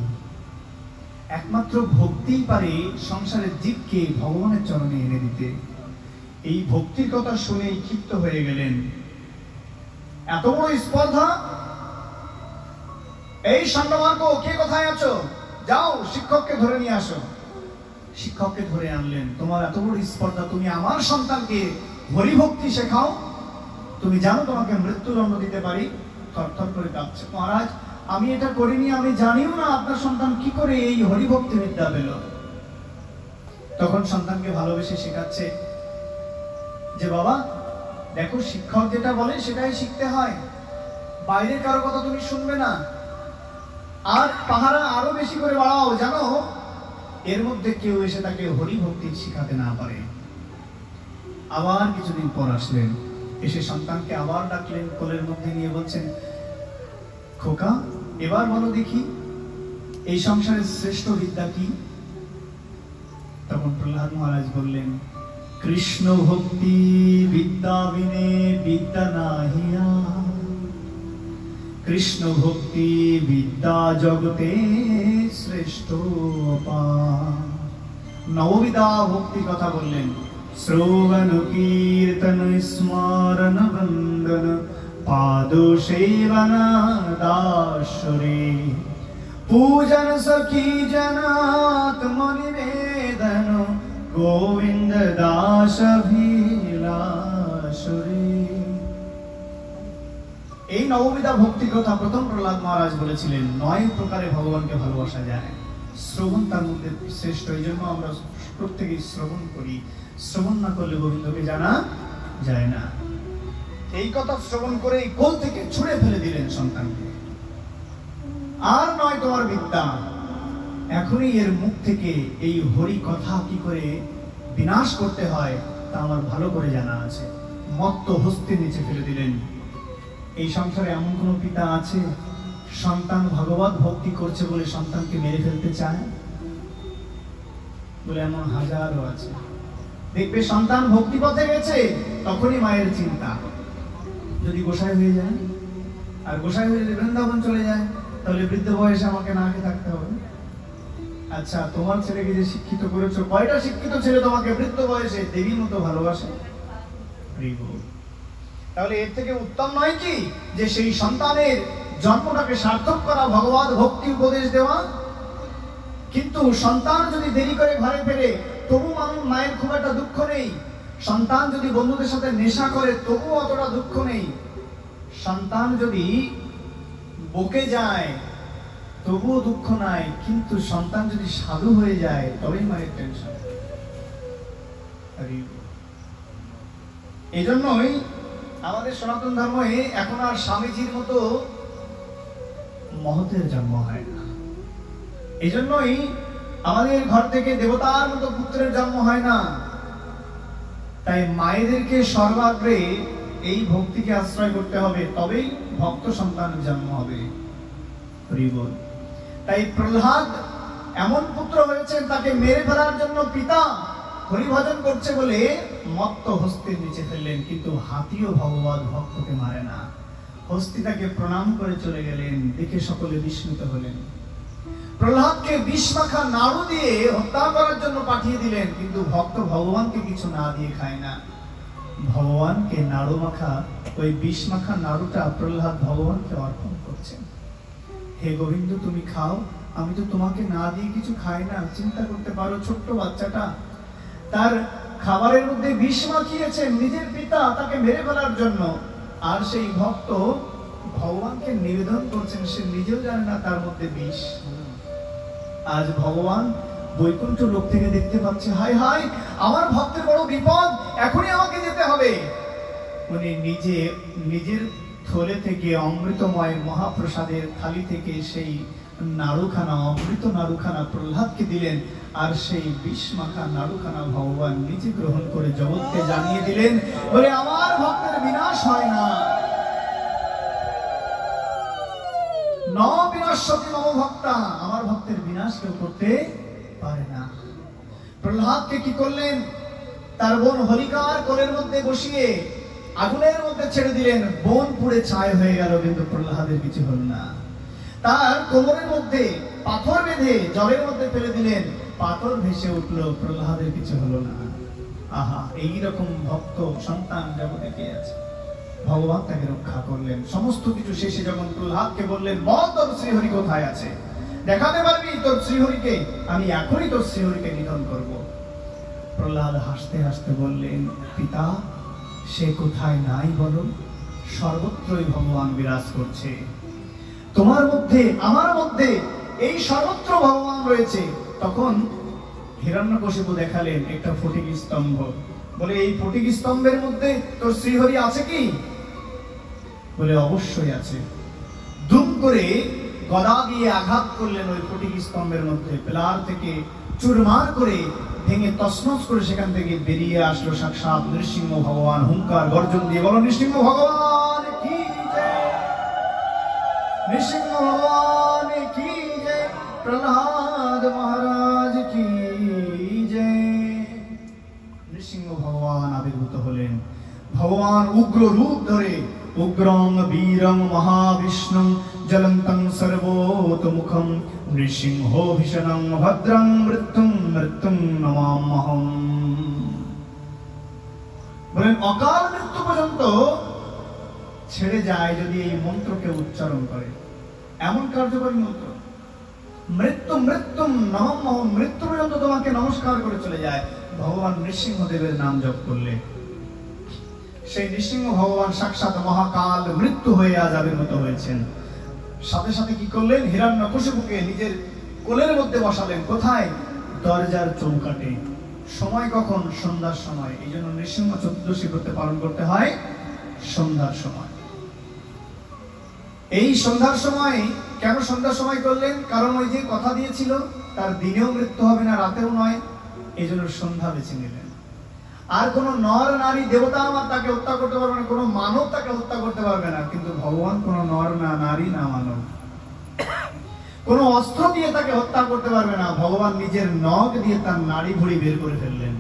একমাত্র ভক্তিই পারে সংসারের জীবকে ভগবানের চরণে এনে দিতে। এই ভক্তির কথা শুনেই ক্ষিপ্ত হয়ে গেলেন। এত বড় স্পর্ধা! এই ষণ্ডমার্গ, কে কোথায় আছো? যাও শিক্ষককে ধরে নিয়ে আসো। শিক্ষককে ধরে আনলেন। তোমার এত বড় স্পর্ধা, তুমি আমার সন্তানকে হরিভক্তি শেখাও? তুমি জানো তোমাকে মৃত্যুদণ্ড দিতে পারি? থরথর করে কাঁপছে। মহারাজ, আমি এটা করিনি, আমি জানিও না আপনার সন্তান কি করে এই হরিভক্তি বিদ্যা পেল। তখন সন্তানকে ভালোবেসে শেখাচ্ছে যে বাবা দেখো, শিক্ষক যেটা বলে সেটাই শিখতে হয়, বাইরের কারো কথা তুমি শুনবে না, আর পাহারা আরো বেশি করে বাড়াও, জানো এর মধ্যে কেউ এসে তাকে হরিভক্তি শিখাতে না পারে। আবার কিছুদিন পর আসলেন, এসে সন্তানকে আবার ডাকলেন, কোলের মধ্যে নিয়ে বলছেন, খোকা এবার বলো দেখি এই সংসারের শ্রেষ্ঠ বিদ্যা কি? তখন প্রহ্লাদ মহারাজ বললেন, কৃষ্ণ ভক্তি বিদ্যা বিনে বিদ্যা নাহিয়া, কৃষ্ণ ভক্তি বিদ্যা জগতে শ্রেষ্ঠ। নববিধা ভক্তি কথা বললেন। শ্রবণ কীর্তন স্মরণ বন্দন পাদ সেবন দাসরে, পূজন সখী জনাত্ম নিবেদন গোবিন্দ দাস ভিলাসরে। এই নববিধা ভক্তির কথা প্রথম প্রহ্লাদ মহারাজ বলেছিলেন। 9 প্রকারে ভগবানকে ভালোবাসা যায়, শ্রবণ তার মধ্যে শ্রেষ্ঠ। এই জন্য আমরা প্রত্যেকেই শ্রবণ করি। শ্রবণ না করলে গোবিন্দকে জানা যায় না। এই কথা শ্রবণ করে কোল থেকে ছুঁড়ে ফেলে দিলেন সন্তানকে। আর নয় তোমার বিদ্যা, এখনই এর মুখ থেকে এই হরি কথা কি করে বিনাশ করতে হয় তা আমার ভালো করে জানা আছে। মত্ত হস্তে নিচে ফেলে দিলেন। এই সংসারে এমন কোন পিতা আছে সন্তান ভগবত ভক্তি করছে বলে সন্তানকে মেরে ফেলতে চায়? বলে এমন হাজারো আছে। দেখবে সন্তান ভক্তি পথে গেছে, তখনই মায়ের চিন্তা, যদি গোসাই হয়ে যায়, আর গোসাই হয়ে যদি বৃন্দাবন চলে যায়, তাহলে বৃদ্ধ বয়সে আমাকে না খেয়ে থাকতে হবে। আচ্ছা তোমার ছেলেকে যে শিক্ষিত করেছো, কয়টা শিক্ষিত ছেলে তোমাকে বৃদ্ধ বয়সে দেবীর মতো ভালোবাসে? তাহলে এর থেকে উত্তম নয় কি যে সেই সন্তানের জন্মটাকে সার্থক করা, ভগবত ভক্তি উপদেশ দেওয়া? কিন্তু সন্তান যদি দেরি করে ঘরে ফেরে, তবু মায়ের খুব একটা দুঃখ নেই, সন্তান যদি বন্ধুদের সাথে নেশা করে তবুও অতটা দুঃখ নেই, সন্তান যদি বকে যায় তবুও দুঃখ নাই, কিন্তু সন্তান যদি সাধু হয়ে যায় তবেই মায়ের টেনশন। এই জন্যই আমাদের সনাতন ধর্মে এখন আর স্বামীজির মতো মহতের জন্ম হয় না। এই জন্যই আমাদের ঘর থেকে দেবতার মতো পুত্রের জন্ম হয় না। তাই মায়েদেরকে সর্বাগ্রে এই ভক্তিকে আশ্রয় করতে হবে, তবেই ভক্ত সন্তানের জন্ম হবে। তাই প্রহ্লাদ এমন পুত্র হয়েছেন, তাকে মেরে ফেলার জন্য পিতা হরিভজন করছে বলে মত্ত হস্তির নিচে ফেললেন, কিন্তু হাতিও ভগবান ভক্তকে মারে না। হস্তি তাকে প্রণাম করে চলে গেলেন, দেখে সকলে বিস্মিত হলেন। প্রহ্লাদকে বিষ মাখা নাড়ু দিয়ে হত্যা করার জন্য পাঠিয়ে দিলেন, কিন্তু ভক্ত ভগবানকে কিছু না দিয়ে খায় না। ভগবানকে নাড়ু মাখা ওই বিষ মাখা নাড়ুটা প্রহ্লাদ ভগবানকে অর্পণ করছেন। হে গোবিন্দ, তুমি খাও, আমি তো তোমাকে না দিয়ে কিছু খাই না। চিন্তা করতে পারো, ছোট্ট বাচ্চাটা তার খাবারের মধ্যে বিষ মাখিয়েছেন নিজের পিতা তাকে মেরে ফেলার জন্য, আর সেই ভক্ত ভগবানকে নিবেদন করছেন, সে নিজেও জানে না তার মধ্যে বিষ। আজ ভগবান বৈকুণ্ঠ লোক থেকে দেখতে পাচ্ছে, হাই হাই আমার ভক্তের বড় বিপদ, এখনই আমাকে যেতে হবে। উনি নিজের থলে থেকে অমৃতময় মহাপ্রসাদের থালি থেকে সেই নাড়ুখানা, অমৃত নাড়ুখানা প্রহ্লাদকে দিলেন, আর সেই বিষ মাখা নাড়ুখানা ভগবান নিজে গ্রহণ করে জগৎকে জানিয়ে দিলেন, বলে আমার ভক্তের বিনাশ হয় না। ন বিনাশতি মম ভক্তা, আমার ভক্তের বিনাশ কেউ করতে পারে না। প্রহ্লাদকে কি করলেন? তার বোন হোলিকার কোলের মধ্যে বসিয়ে আগুনের মধ্যে ছেড়ে দিলেন, বোন পুড়ে ছাই হয়ে গেল, কিন্তু প্রহ্লাদের কিছু হল না। তার কোমরের মধ্যে পাথর বেঁধে জলের মধ্যে ফেলে দিলেন, পাথর ভেসে উঠলো, প্রহ্লাদের কিছু হলো না। আহা, এইরকম ভক্ত সন্তান জগতে কে আছে? ভগবান তাকে রক্ষা করলেন। সমস্ত কিছু শেষে যখন প্রহ্লাদকে বললেন, বল তোর শ্রীহরি কোথায় আছে, দেখাতে পারবি তোর শ্রীহরিকে? আমি এখনই তোর শ্রীহরিকে নিধন করব। প্রহ্লাদ হাসতে হাসতে বললেন, পিতা, সে কোথায় নাই বলো? সর্বত্রই ভগবান বিরাজ করছে। তোমার মধ্যে, আমার মধ্যে, এই সর্বত্র ভগবান রয়েছে। তখন হিরণ্যকশিপু দেখালেন একটা ফটিক স্তম্ভ, বলে এই ফটিক স্তম্ভের মধ্যে তোর শ্রীহরি আছে কি? বলে অবশ্যই আছে। দুম করে গদা দিয়ে আঘাত করলেন ওই ফটিক স্তম্ভের মধ্যে, পিলার থেকে চুরমার করে ভেঙে তছনছ করে সেখান থেকে বেরিয়ে আসলো সাক্ষাৎ নৃসিংহ ভগবান। হুঙ্কার গর্জন দিয়ে বলো, নৃসিংহ ভগবান কি জয়, নৃসিংহ ভগবান কি জয়, প্রহ্লাদ মহারাজ কি জয়। নৃসিংহ ভগবান আবির্ভূত হলেন। ভগবান উগ্র রূপ ধরে, উগ্রং বীরং মহাবিষ্ণুং জ্বলন্তং সর্বোতমুখং নৃসিংহ ভীষণং ভদ্রং মৃত্যুং মৃত্যুং নমাম্যহম। বলেন অকাল মৃত্যু পর্যন্ত ছেড়ে যায় যদি এই মন্ত্রকে উচ্চারণ করে, এমন কার্যকরী মন্ত্র। মৃত্যু মৃত্যুম নমাম্যহম, মৃত্যু পর্যন্ত তোমাকে নমস্কার করে চলে যায় ভগবান নৃসিংহদেবের নাম জপ করলে। সেই নৃসিংহ ভগবান সাক্ষাৎ মহাকাল মৃত্যু হয়ে আজ আবির্ভূত হয়েছেন। সাথে সাথে কি করলেন? হিরণ্যকশিপুকে নিজের কোলের মধ্যে বসালেন। কোথায়? দরজার চৌকাঠে। সময় কখন? সন্ধ্যার সময়। এই জন্য নৃসিংহ চতুর্দশী ব্রত পালন করতে হয় সন্ধ্যার সময়। এই সন্ধ্যার সময় কেন সন্ধ্যার সময় করলেন? কারণ ওই যে কথা দিয়েছিল তার দিনেও মৃত্যু হবে না, রাতেও নয়, এই জন্য সন্ধ্যা বেছে নিলেন। আর কোন নর নারী দেবতা আমার তাকে হত্যা করতে পারবে না, কোন মানব তাকে হত্যা করতে পারবে না, কিন্তু ভগবান কোন নর না নারী না মানব, কোন অস্ত্র দিয়ে তাকে হত্যা করতে পারবে না। ভগবান নিজের নখ দিয়ে তার নাড়ি ভুঁড়ি বের করে ফেললেন,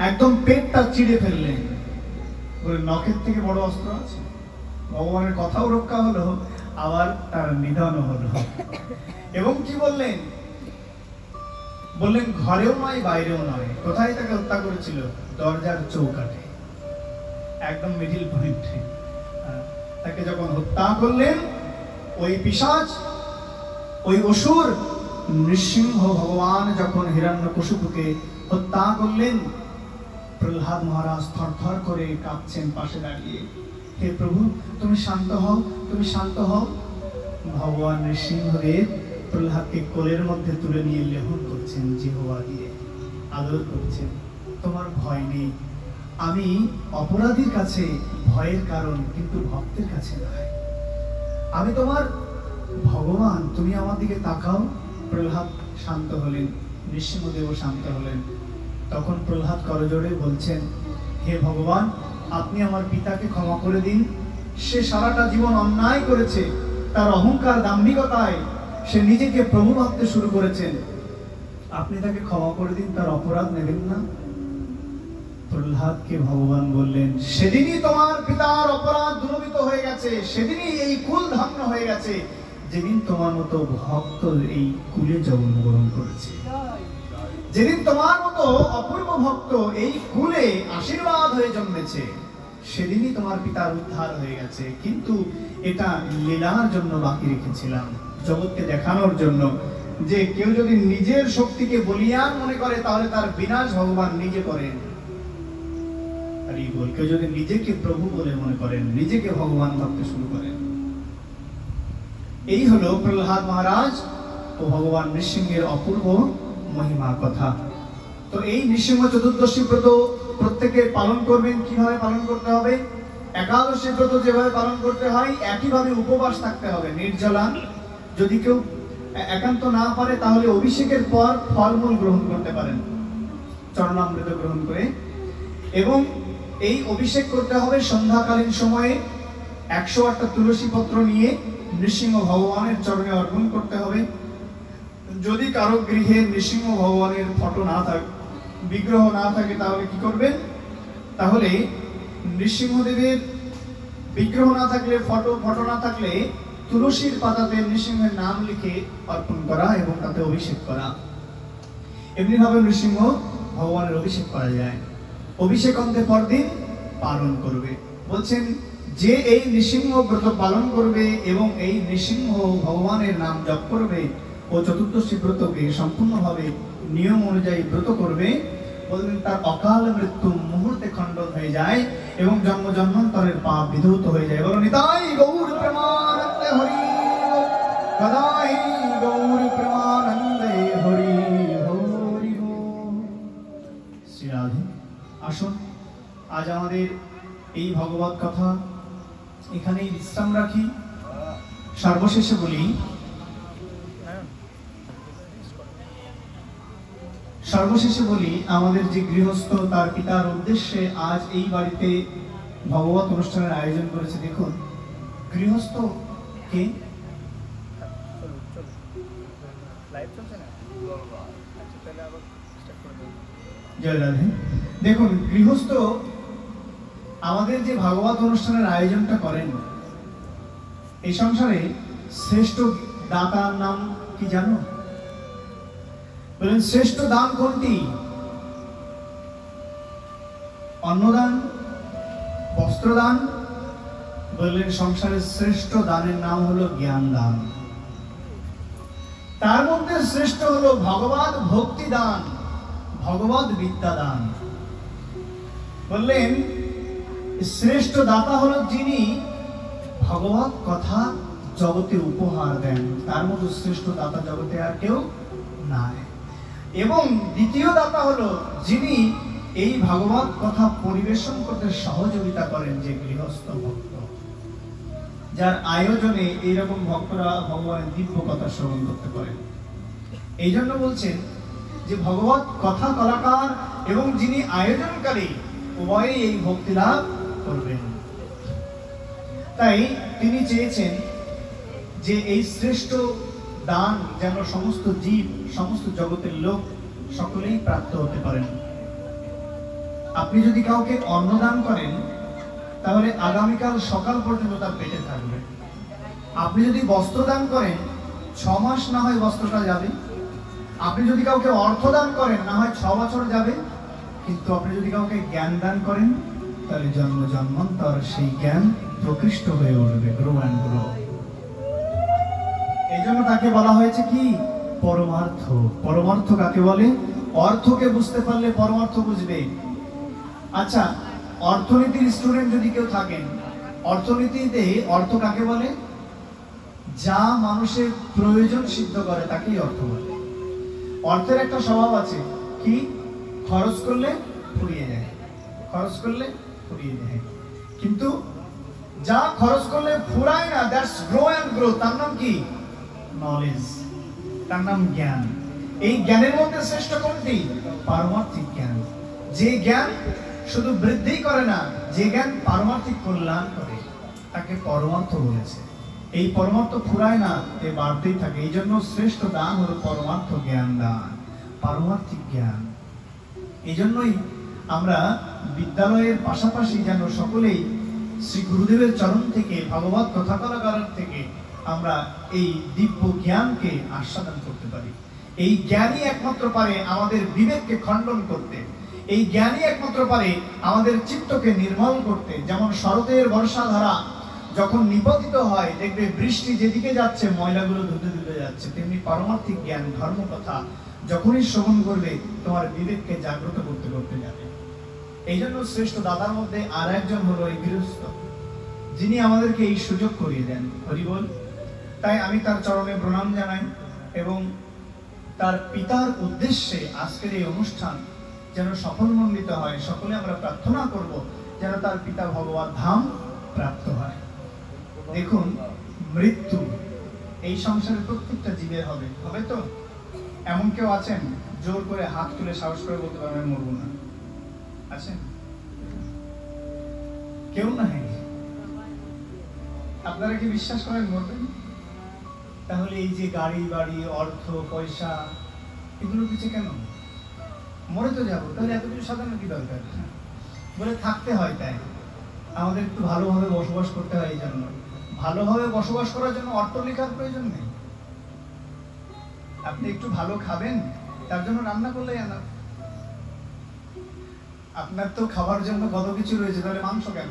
একদম পেটটা চিড়ে ফেললেন। বলে নখের থেকে বড় অস্ত্র আছে? ভগবানের কথাও রক্ষা হলো, আবার তার নিধনও হলো। এবং কি বললেন? বললেন ঘরেও নয় বাইরেও নয়। কোথায় তাকে হত্যা করেছিল? দরজার চৌকাঠে, একদম মিডিল পয়েন্টে। তাকে যখন হত্যা করলেন, ওই পিশাচ, ওই অসুর নৃসিংহ ভগবান যখন হিরণ্যকশিপুকে হত্যা করলেন, প্রহ্লাদ মহারাজ থরথর করে কাঁপছেন পাশে দাঁড়িয়ে। হে প্রভু, তুমি শান্ত হও, তুমি শান্ত হও। ভগবান নৃসিংহদেব প্রহ্লাদকে কোলের মধ্যে তুলে নিয়ে লেহন করছেন, জিহ্বা দিয়ে আদর করছেন। তোমার ভয় নেই, আমি অপরাধীর কাছে ভয়ের কারণ, কিন্তু ভক্তের কাছে নয়। আমি তোমার ভগবান, তুমি আমার দিকে তাকাও। প্রহ্লাদ শান্ত হলেন, নৃসিংহদেবও শান্ত হলেন। তখন প্রহ্লাদ করজোড়ে বলছেন, হে ভগবান, আপনি আমার পিতাকে ক্ষমা করে দিন। সে সারাটা জীবন অন্যায় করেছে, তার অহংকার দাম্ভিকতায় সে নিজেকে প্রভু ভাবতে শুরু করেছেন। আপনি তাকে ক্ষমা করে দিন, তার অপরাধ নেবেন না। প্রহ্লাদকে ভগবান বললেন, সেদিনই তোমার পিতার অপরাধ দূরীভূত হয়ে গেছে, সেদিনই এই কুল ধন্য হয়ে গেছে, যেদিন তোমার মতো ভক্ত এই কুলে জন্মগ্রহণ করেছে, যেদিন তোমার মতো অপূর্ব ভক্ত এই কুলে আশীর্বাদ হয়ে জন্মেছে, সেদিনই তোমার পিতার উদ্ধার হয়ে গেছে। কিন্তু এটা লীলার জন্য বাকি রেখেছিলাম, জগৎকে দেখানোর জন্য, যে কেউ যদি নিজের শক্তিকে বলিয়ান মনে করে তাহলে তার বিনাশ ভগবান নিজে করেন। আর এই বল, কেউ যদি নিজেকে প্রভু বলে মনে করেন, নিজেকে ভগবান ভাবতে শুরু করেন। এই হলো প্রহ্লাদ মহারাজ ও ভগবান নৃসিংহের অপূর্ব মহিমা কথা। তো এই নৃসিংহ চতুর্দশী ব্রত প্রত্যেকে পালন করবেন। কিভাবে পালন করতে হবে? একাদশী ব্রত যেভাবে পালন করতে হয় একইভাবে উপবাস থাকতে হবে, নির্জলা। যদি কেউ একান্ত না পারে তাহলে অভিষেকের পর ফলমূল গ্রহণ করতে পারেন, চরণামৃত গ্রহণ করে। এবং এই অভিষেক করতে হবে সন্ধ্যাকালীন সময়ে। 108টা তুলসী পত্র নিয়ে নৃসিংহ ভগবানের চরণে অর্পণ করতে হবে। যদি কারো গৃহে নৃসিংহ ভগবানের ফটো না থাকে, বিগ্রহ না থাকে, তাহলে কি করবেন? তাহলে নৃসিংহদেবের বিগ্রহ না থাকলে, ফটো না থাকলে তুলসীর পাতাতে নৃসিংহের নাম লিখে অর্পণ করা এবং তাতে অভিষেক করা। এমনি ভাবে নৃসিংহ ভগবানের অভিষেক করা যায়। অভিষেক অন্তে পরদিন পালন করবে। বলছেন, যে এই নৃসিংহ ব্রত পালন করবে এবং এই নৃসিংহ ভগবানের নাম জপ করবে ও চতুর্দশী ব্রতকে সম্পূর্ণভাবে নিয়ম অনুযায়ী ব্রত করবে, বলবেন তার অকাল মৃত্যু মুহূর্তে খণ্ডন হয়ে যায় এবং জন্ম জন্মান্তরের পাপ বিধৌত হয়ে যায়। বলো নিতাই গৌর প্রেমানন্দে হরি, সদাই গৌর প্রেমানন্দে হরি হরি শ্রী রাধে। আসুন আজ আমাদের এই ভগবত কথা এখানেই বিশ্রাম রাখি। সর্বশেষে বলি আমাদের যে গৃহস্থ তার পিতার উদ্দেশ্যে আজ এই বাড়িতে ভগবত অনুষ্ঠানের আয়োজন করেছে। দেখুন, গৃহস্থ কে? জয় রাধে। দেখুন, গৃহস্থ আমাদের যে ভাগবত অনুষ্ঠানের আয়োজনটা করেন, এই সংসারে শ্রেষ্ঠ দাতার নাম কি জানো? বলেন, শ্রেষ্ঠ দান কোনটি? অন্নদান, বস্ত্রদান? বললেন সংসারের শ্রেষ্ঠ দানের নাম হলো জ্ঞান দান। তার মধ্যে শ্রেষ্ঠ হলো ভগবত ভক্তি দান, ভগবত বিদ্যা দান। বললেন শ্রেষ্ঠ দাতা হলো যিনি ভগবত কথা জগতে উপহার দেন, তার মতো শ্রেষ্ঠ দাতা জগতে আর কেউ নাই। এবং দ্বিতীয় দাতা হলো যিনি এই ভগবত কথা পরিবেশন করতে সহযোগিতা করেন, যে গৃহস্থ ভক্ত, যার আয়োজনে এইরকম ভক্তরা ভগবানের দিব্য কথা শ্রবণ করতে পারেন। এই জন্য বলছেন যে ভগবত কথা কলাকার এবং যিনি আয়োজনকারী উভয়ই এই ভক্তি লাভ করবেন। তাই তিনি চেয়েছেন যে এই শ্রেষ্ঠ দান যেন সমস্ত জীব, সমস্ত জগতের লোক সকলেই প্রাপ্ত হতে পারেন। আপনি যদি কাউকে অন্নদান করেন তাহলে আগামীকাল সকাল পর্যন্ত তার পেটে থাকবে। আপনি যদি বস্ত্র দান করেন 6 মাস না হয় বস্ত্রটা যাবে। আপনি যদি কাউকে অর্থ দান করেন না হয় 6 বছর যাবে। কিন্তু আপনি যদি কাউকে জ্ঞান দান করেন তাহলে জন্ম জন্মান্তর সেই জ্ঞান প্রকৃষ্ট হয়ে উঠবে, গ্রো অ্যান্ড গ্রো। এই জন্য তাকে বলা হয়েছে কি? পরমার্থ। পরমার্থ কাকে বলে? অর্থকে বুঝতে পারলে পরমার্থ বুঝবে। আচ্ছা, অর্থনীতির স্টুডেন্ট যদি কেউ থাকেন, অর্থনীতিতে অর্থ কাকে বলে? যা মানুষের প্রয়োজন সিদ্ধ করে তাকেই অর্থ বলে। অর্থের একটা স্বভাব আছে, কি? খরচ করলে ফুরিয়ে যায়, খরচ করলে ফুরিয়ে যায়। কিন্তু যা খরচ করলে ফুরায় না, দ্যাটস গ্রো এন্ড গ্রো, তার নাম কি? নলেজ, তার নাম জ্ঞান। এই জ্ঞানের মধ্যে শ্রেষ্ঠ কোনটি? পারমার্থিক জ্ঞান। যে জ্ঞান শুধু বৃদ্ধি করে না, যে জ্ঞান পারমার্থিক কল্যাণ করে, তাকে পরমার্থ বলেছে। এই পরমার্থ ফুরায় না, এ বাড়তেই থাকে। এই জন্য শ্রেষ্ঠ দান হলো পরমার্থ জ্ঞান দান, পারমার্থিক জ্ঞান। এই জন্যই আমরা বিদ্যালয়ের পাশাপাশি যেন সকলেই শ্রী গুরুদেবের চরণ থেকে, ভগবত কথাকলাকার থেকে আমরা এই দিব্য জ্ঞানকে আস্বাদন করতে পারি। এই জ্ঞানই একমাত্র পারে আমাদের বিবেককে খণ্ডন করতে, এই জ্ঞানই একমাত্র পারে আমাদের চিত্তকে নির্মল করতে। যেমন শরতের বর্ষাধারা যখন নিপতিত হয়, দেখবে বৃষ্টি যেদিকে যাচ্ছে ময়লাগুলো ধুতে ধুতে যাচ্ছে, তেমনি পারমার্থিক জ্ঞান, ধর্মকথা যখনই শ্রবণ করবে তোমার বিবেককে জাগ্রত করতে করতে যাবে। এই জন্য শ্রেষ্ঠ দাদার মধ্যে আর একজন হলো এই গৃহস্থ, যিনি আমাদেরকে এই সুযোগ করিয়ে দেন। হরি বল। তাই আমি তার চরণে প্রণাম জানাই এবং তার পিতার উদ্দেশ্যে আজকের এই অনুষ্ঠান যেন সফলমণ্ডিত হয়। সকলে আমরা প্রার্থনা করব যেন তার পিতা ভগবত ধাম প্রাপ্ত হয়। দেখুন, মৃত্যু এই সংসারে প্রত্যেকটা জীবের হবে, হবে তো? এমন কেউ আছেন জোর করে হাত তুলে সাহস করে বলতে পারবেন আমি মরবো না? আছেন? কেউ নাই। আপনারা কি বিশ্বাস করেন মরবেন? তাহলে এই যে গাড়ি বাড়ি, অর্থ পয়সা, এগুলো কিছু কেন? মরে তো যাবো, তাহলে এত কিছু সাজানো কি দরকার? বলে থাকতে হয়, তাই আমাদের একটু ভালোভাবে বসবাস করতে হয়। এই জন্য ভালোভাবে বসবাস করার জন্য অট্টালিকার প্রয়োজন নেই। আপনি একটু ভালো খাবেন, তার জন্য রান্না করলেই আনা। আপনার তো খাবার জন্য কত কিছু রয়েছে, তাহলে মাংস কেন?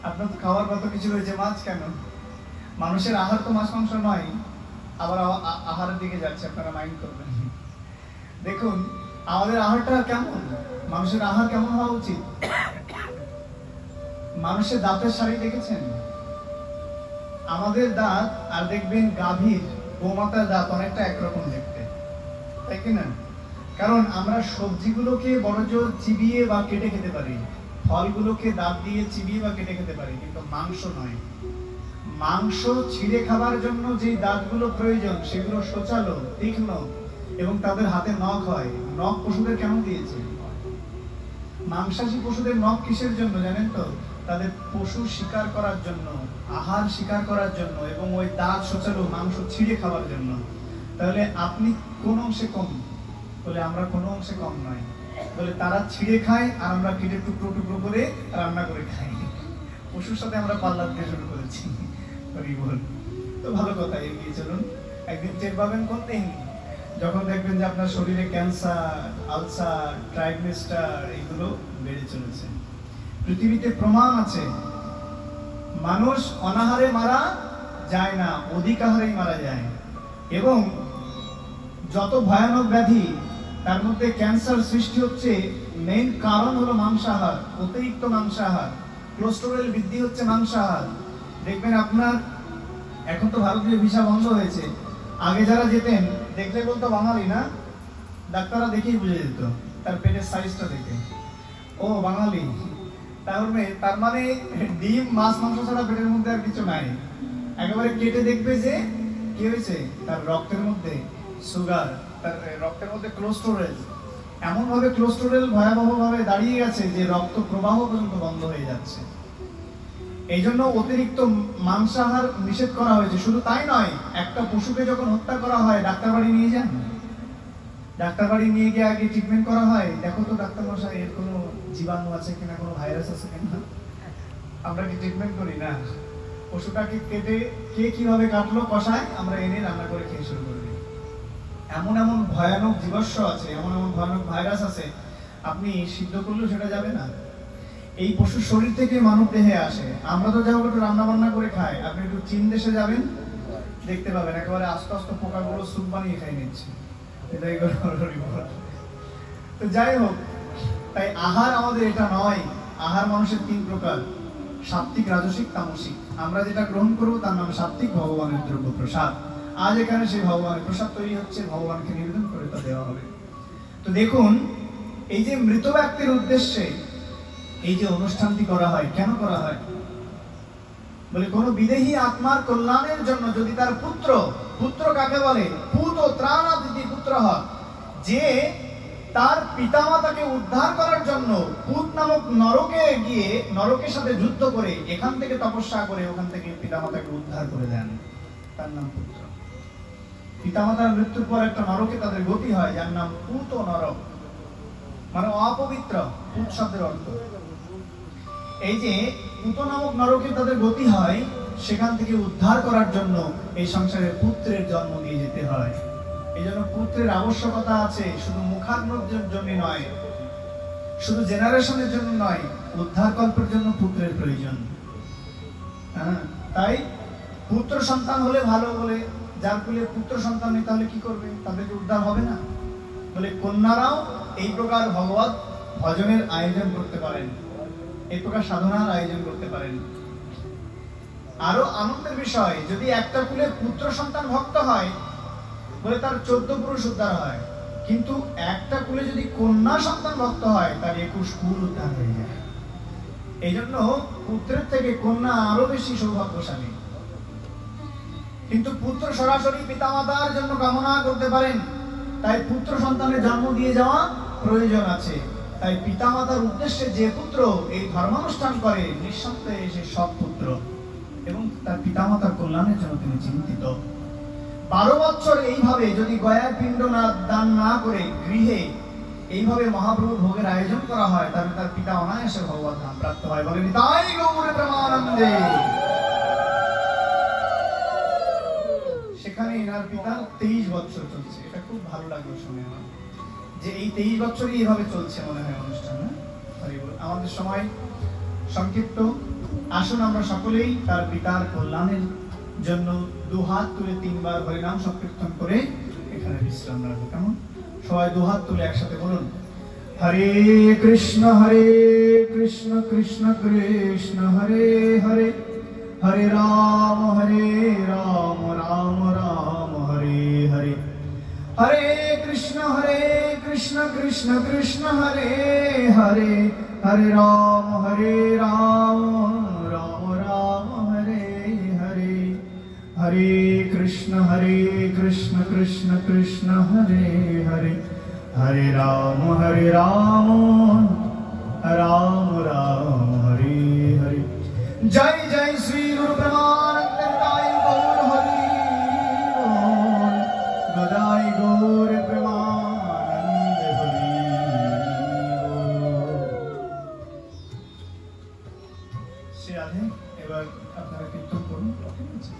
আপনার তো খাবার কত কিছু রয়েছে, মাছ কেন? মানুষের আহার তো মাছ মাংস নয়। আবার আহারের দিকে যাচ্ছে, আপনারা মাইন্ড করবেন। দেখুন আমাদের আহারটা কেমন, মানুষের আহার কেমন হওয়া উচিত? মানুষের দাঁতের সারি দেখেছেন? আমাদের দাঁত আর দেখবেন গাভীর, গোমাতার দাঁত অনেকটা একরকম দেখতে, তাই কি না? কারণ আমরা সবজিগুলোকে বড়জোর চিবিয়ে বা কেটে খেতে পারি, ফলগুলোকে দাঁত দিয়ে চিবিয়ে বা কেটে খেতে পারি, কিন্তু মাংস নয়। মাংস ছিঁড়ে খাবার জন্য যে দাঁতগুলো প্রয়োজন সেগুলো সোচালো, তীক্ষ্ণ এবং তাদের হাতে নখ হয়। নখ পশুদের কেন দিয়েছে? মাংসাশী পশুদের নখ কিসের জন্য জানেন তো? তাদের পশু শিকার করার জন্য, আহার শিকার করার জন্য, এবং ওই দাঁত সোচালো মাংস ছিঁড়ে খাওয়ার জন্য। তাহলে আপনি কোন অংশে কম? বলে আমরা কোনো অংশে কম নয়। বলে তারা ছিঁড়ে খায় আর আমরা কেটে টুকরো টুকরো করে রান্না করে খাই। পশুর সাথে আমরা পাল্লা দিতে শুরু করেছি। তো ভালো কথা, এগিয়ে চলুন। একদিন টের পাবেন কোন দিন, যখন দেখবেন যে আপনার শরীরে ক্যান্সার, আলসার, ট্রাইগ্লিসারাইড এগুলো বেড়ে চলেছে। পৃথিবীতে প্রমাণ আছে মানুষ অনাহারে মারা যায় না, অধিক আহারেই মারা যায়। এবং যত ভয়ানক ব্যাধি, তার মধ্যে ক্যান্সার সৃষ্টি হচ্ছে মেইন কারণ হলো মাংসাহার, অতিরিক্ত মাংসাহার। কোলেস্টেরল বৃদ্ধি হচ্ছে মাংসাহার। দেখবেন আপনার, এখন তো ভারতীয় ভিসা বন্ধ হয়েছে, আগে যারা যেতেন দেখলে বলতো বাঙালি না, ডাক্তাররা দেখেই বুঝে যেত তার পেটের সাইজটা দেখে, ও বাঙালি। তার মানে ডিম মাছ মাংস ছাড়া পেটের মধ্যে আর কিছু নাই। একেবারে কেটে দেখবে যে কি হয়েছে, তার রক্তের মধ্যে সুগার, তার রক্তের মধ্যে কোলেস্টেরল, এমন ভাবে কোলেস্টেরল ভয়াবহ ভাবে দাঁড়িয়ে গেছে যে রক্ত প্রবাহ পর্যন্ত বন্ধ হয়ে যাচ্ছে। এই জন্য অতিরিক্ত মাংসাহার নিষেধ করা হয়েছে। শুধু তাই নয়, একটা পশুকে যখন হত্যা করা হয় ডাক্তার বাড়ি নিয়ে যান, ডাক্তার বাড়ি নিয়ে গিয়ে আগে ট্রিটমেন্ট করা হয়, দেখো তো ডাক্তার মশাই এর কোনো জীবাণু আছে কিনা, কোনো ভাইরাস আছে কিনা। আমরা কি ট্রিটমেন্ট করি না? পশুটাকে কেটে কে কিভাবে কাটলো কষায়, আমরা এনে রান্না করে খেয়ে শুরু করি। এমন এমন ভয়ানক জীবাশ্ম আছে, এমন এমন ভয়ানক ভাইরাস আছে, আপনি সিদ্ধ করলেও সেটা যাবে না। এই পশুর শরীর থেকে মানব দেহে আসে। আমরা তো যাবো একটু রান্না বান্না করে খাই, আপনি একটু চীন দেশে যাবেন, দেখতে পাবেন একেবারে আস্তে আস্তে পোকাগুলো স্যুপ বানিয়ে খাই নিচ্ছে। তো যাই হোক, তাই আহার আমাদের এটা নয়। আহার মানুষের 3 প্রকার, সাত্ত্বিক, রাজসিক, তামসিক। আমরা যেটা গ্রহণ করবো তার নাম সাত্ত্বিক, ভগবানের দ্রব্য প্রসাদ। আজ এখানে সেই ভগবানের প্রসাদ তৈরি হচ্ছে, ভগবানকে নিবেদন করে তা দেওয়া হবে। তো দেখুন, এই যে মৃত ব্যক্তির উদ্দেশ্যে এই যে অনুষ্ঠানটি করা হয়, কেন করা হয়? বলে কোন বিদেহী আত্মার কল্যাণের জন্য যদি তার পুত্র, পুত্র কাকে বলে? পুত ত্রাণাতিথি পুত্র হয়, যে তার পিতামাতাকে উদ্ধার করার জন্য পুত নামক নরকে গিয়ে নরকের সাথে যুদ্ধ করে এখান থেকে তপস্যা করে ওখান থেকে পিতামাতাকে উদ্ধার করে দেন, তার নাম পুত্র। পিতামাতার মৃত্যুর পর একটা নরকে তাদের গতি হয়, যার নাম পুত নরক, মানে অপবিত্র। পুত শব্দের অর্থ এই যে পুত নামক নরকে তাদের গতি হয়, সেখান থেকে উদ্ধার করার জন্য এই সংসারে পুত্রের জন্ম দিয়ে যেতে হয়। এই জন্য পুত্রের আবশ্যকতা আছে, শুধু মুখাগ্নের জন্য নয়, শুধু জেনারেশনের জন্য নয়, উদ্ধার কল্পের জন্য পুত্রের প্রয়োজন। তাই পুত্র সন্তান হলে ভালো, বলে যার কুলে পুত্র সন্তান নেই তাহলে কি করবে? তাদেরকে উদ্ধার হবে না। বলে কন্যারাও এই প্রকার ভগবত ভজনের আয়োজন করতে পারেন, এই প্রকার সাধনার আয়োজন করতে পারেন। আরো আনন্দের বিষয়, যদি একটা কুলে পুত্র সন্তান ভক্ত হয় বলে তার 14 পুরুষ উদ্ধার হয়, কিন্তু একটা কুলে যদি কন্যা সন্তান ভক্ত হয় তার 21 কুল উদ্ধার হয়ে যায়। এই জন্য পুত্রের থেকে কন্যা আরো বেশি সৌভাগ্যশালী। কিন্তু পুত্র সরাসরি পিতামাতার জন্য কামনা করতে পারেন, তাই পুত্র সন্তানের জন্ম দিয়ে যাওয়া প্রয়োজন আছে। তাই পিতামাতার উদ্দেশ্যে যে পুত্র এই ধর্মানুষ্ঠান করে নিঃসন্দেহে সে সৎ পুত্র এবং তার পিতামাতার কল্যাণের জন্য তিনি চিন্তিত। 12 বছর এইভাবে যদি গয়ার পিণ্ড দান না করে গৃহে এইভাবে মহাপ্রভু ভোগের আয়োজন করা হয়, তাহলে তার পিতা অনায়াসে ভগবত ধাম প্রাপ্ত হয়। বলেন তাই গৌর প্রেমানন্দে। সেখানে এনার পিতা 23 বছর চলছে। এটা খুব ভালো লাগলো শুনে আমার, যে এই 23 বছরই এভাবে চলছে মনে হয় অনুষ্ঠান। আমাদের সময় সংক্ষিপ্ত, আসুন আমরা সকলেই তার পিতার কল্যাণের জন্য 2 হাত তুলে 3 বার হরিনাম সংকীর্তন করে এখানে বিশ্রাম রাখবো। কেমন? সবাই 2 হাত তুলে একসাথে বলুন, হরে কৃষ্ণ কৃষ্ণ কৃষ্ণ হরে হরে, হরে রাম রাম রাম হরে হরে, হরে কৃষ্ণ কৃষ্ণ কৃষ্ণ হরে হরে, হরে রাম রাম রাম হরে হরে, হরে কৃষ্ণ কৃষ্ণ কৃষ্ণ হরে হরে, হরে রাম রাম রাম হরে হরে। জয় জয় শ্রী গুরু প্রেমানন্দ গৌর হরি বল, গদাই গৌর প্রেমানন্দ হরি বল। সে আধে এবার আপনারা কীর্তন করুন, ঠিক আছে?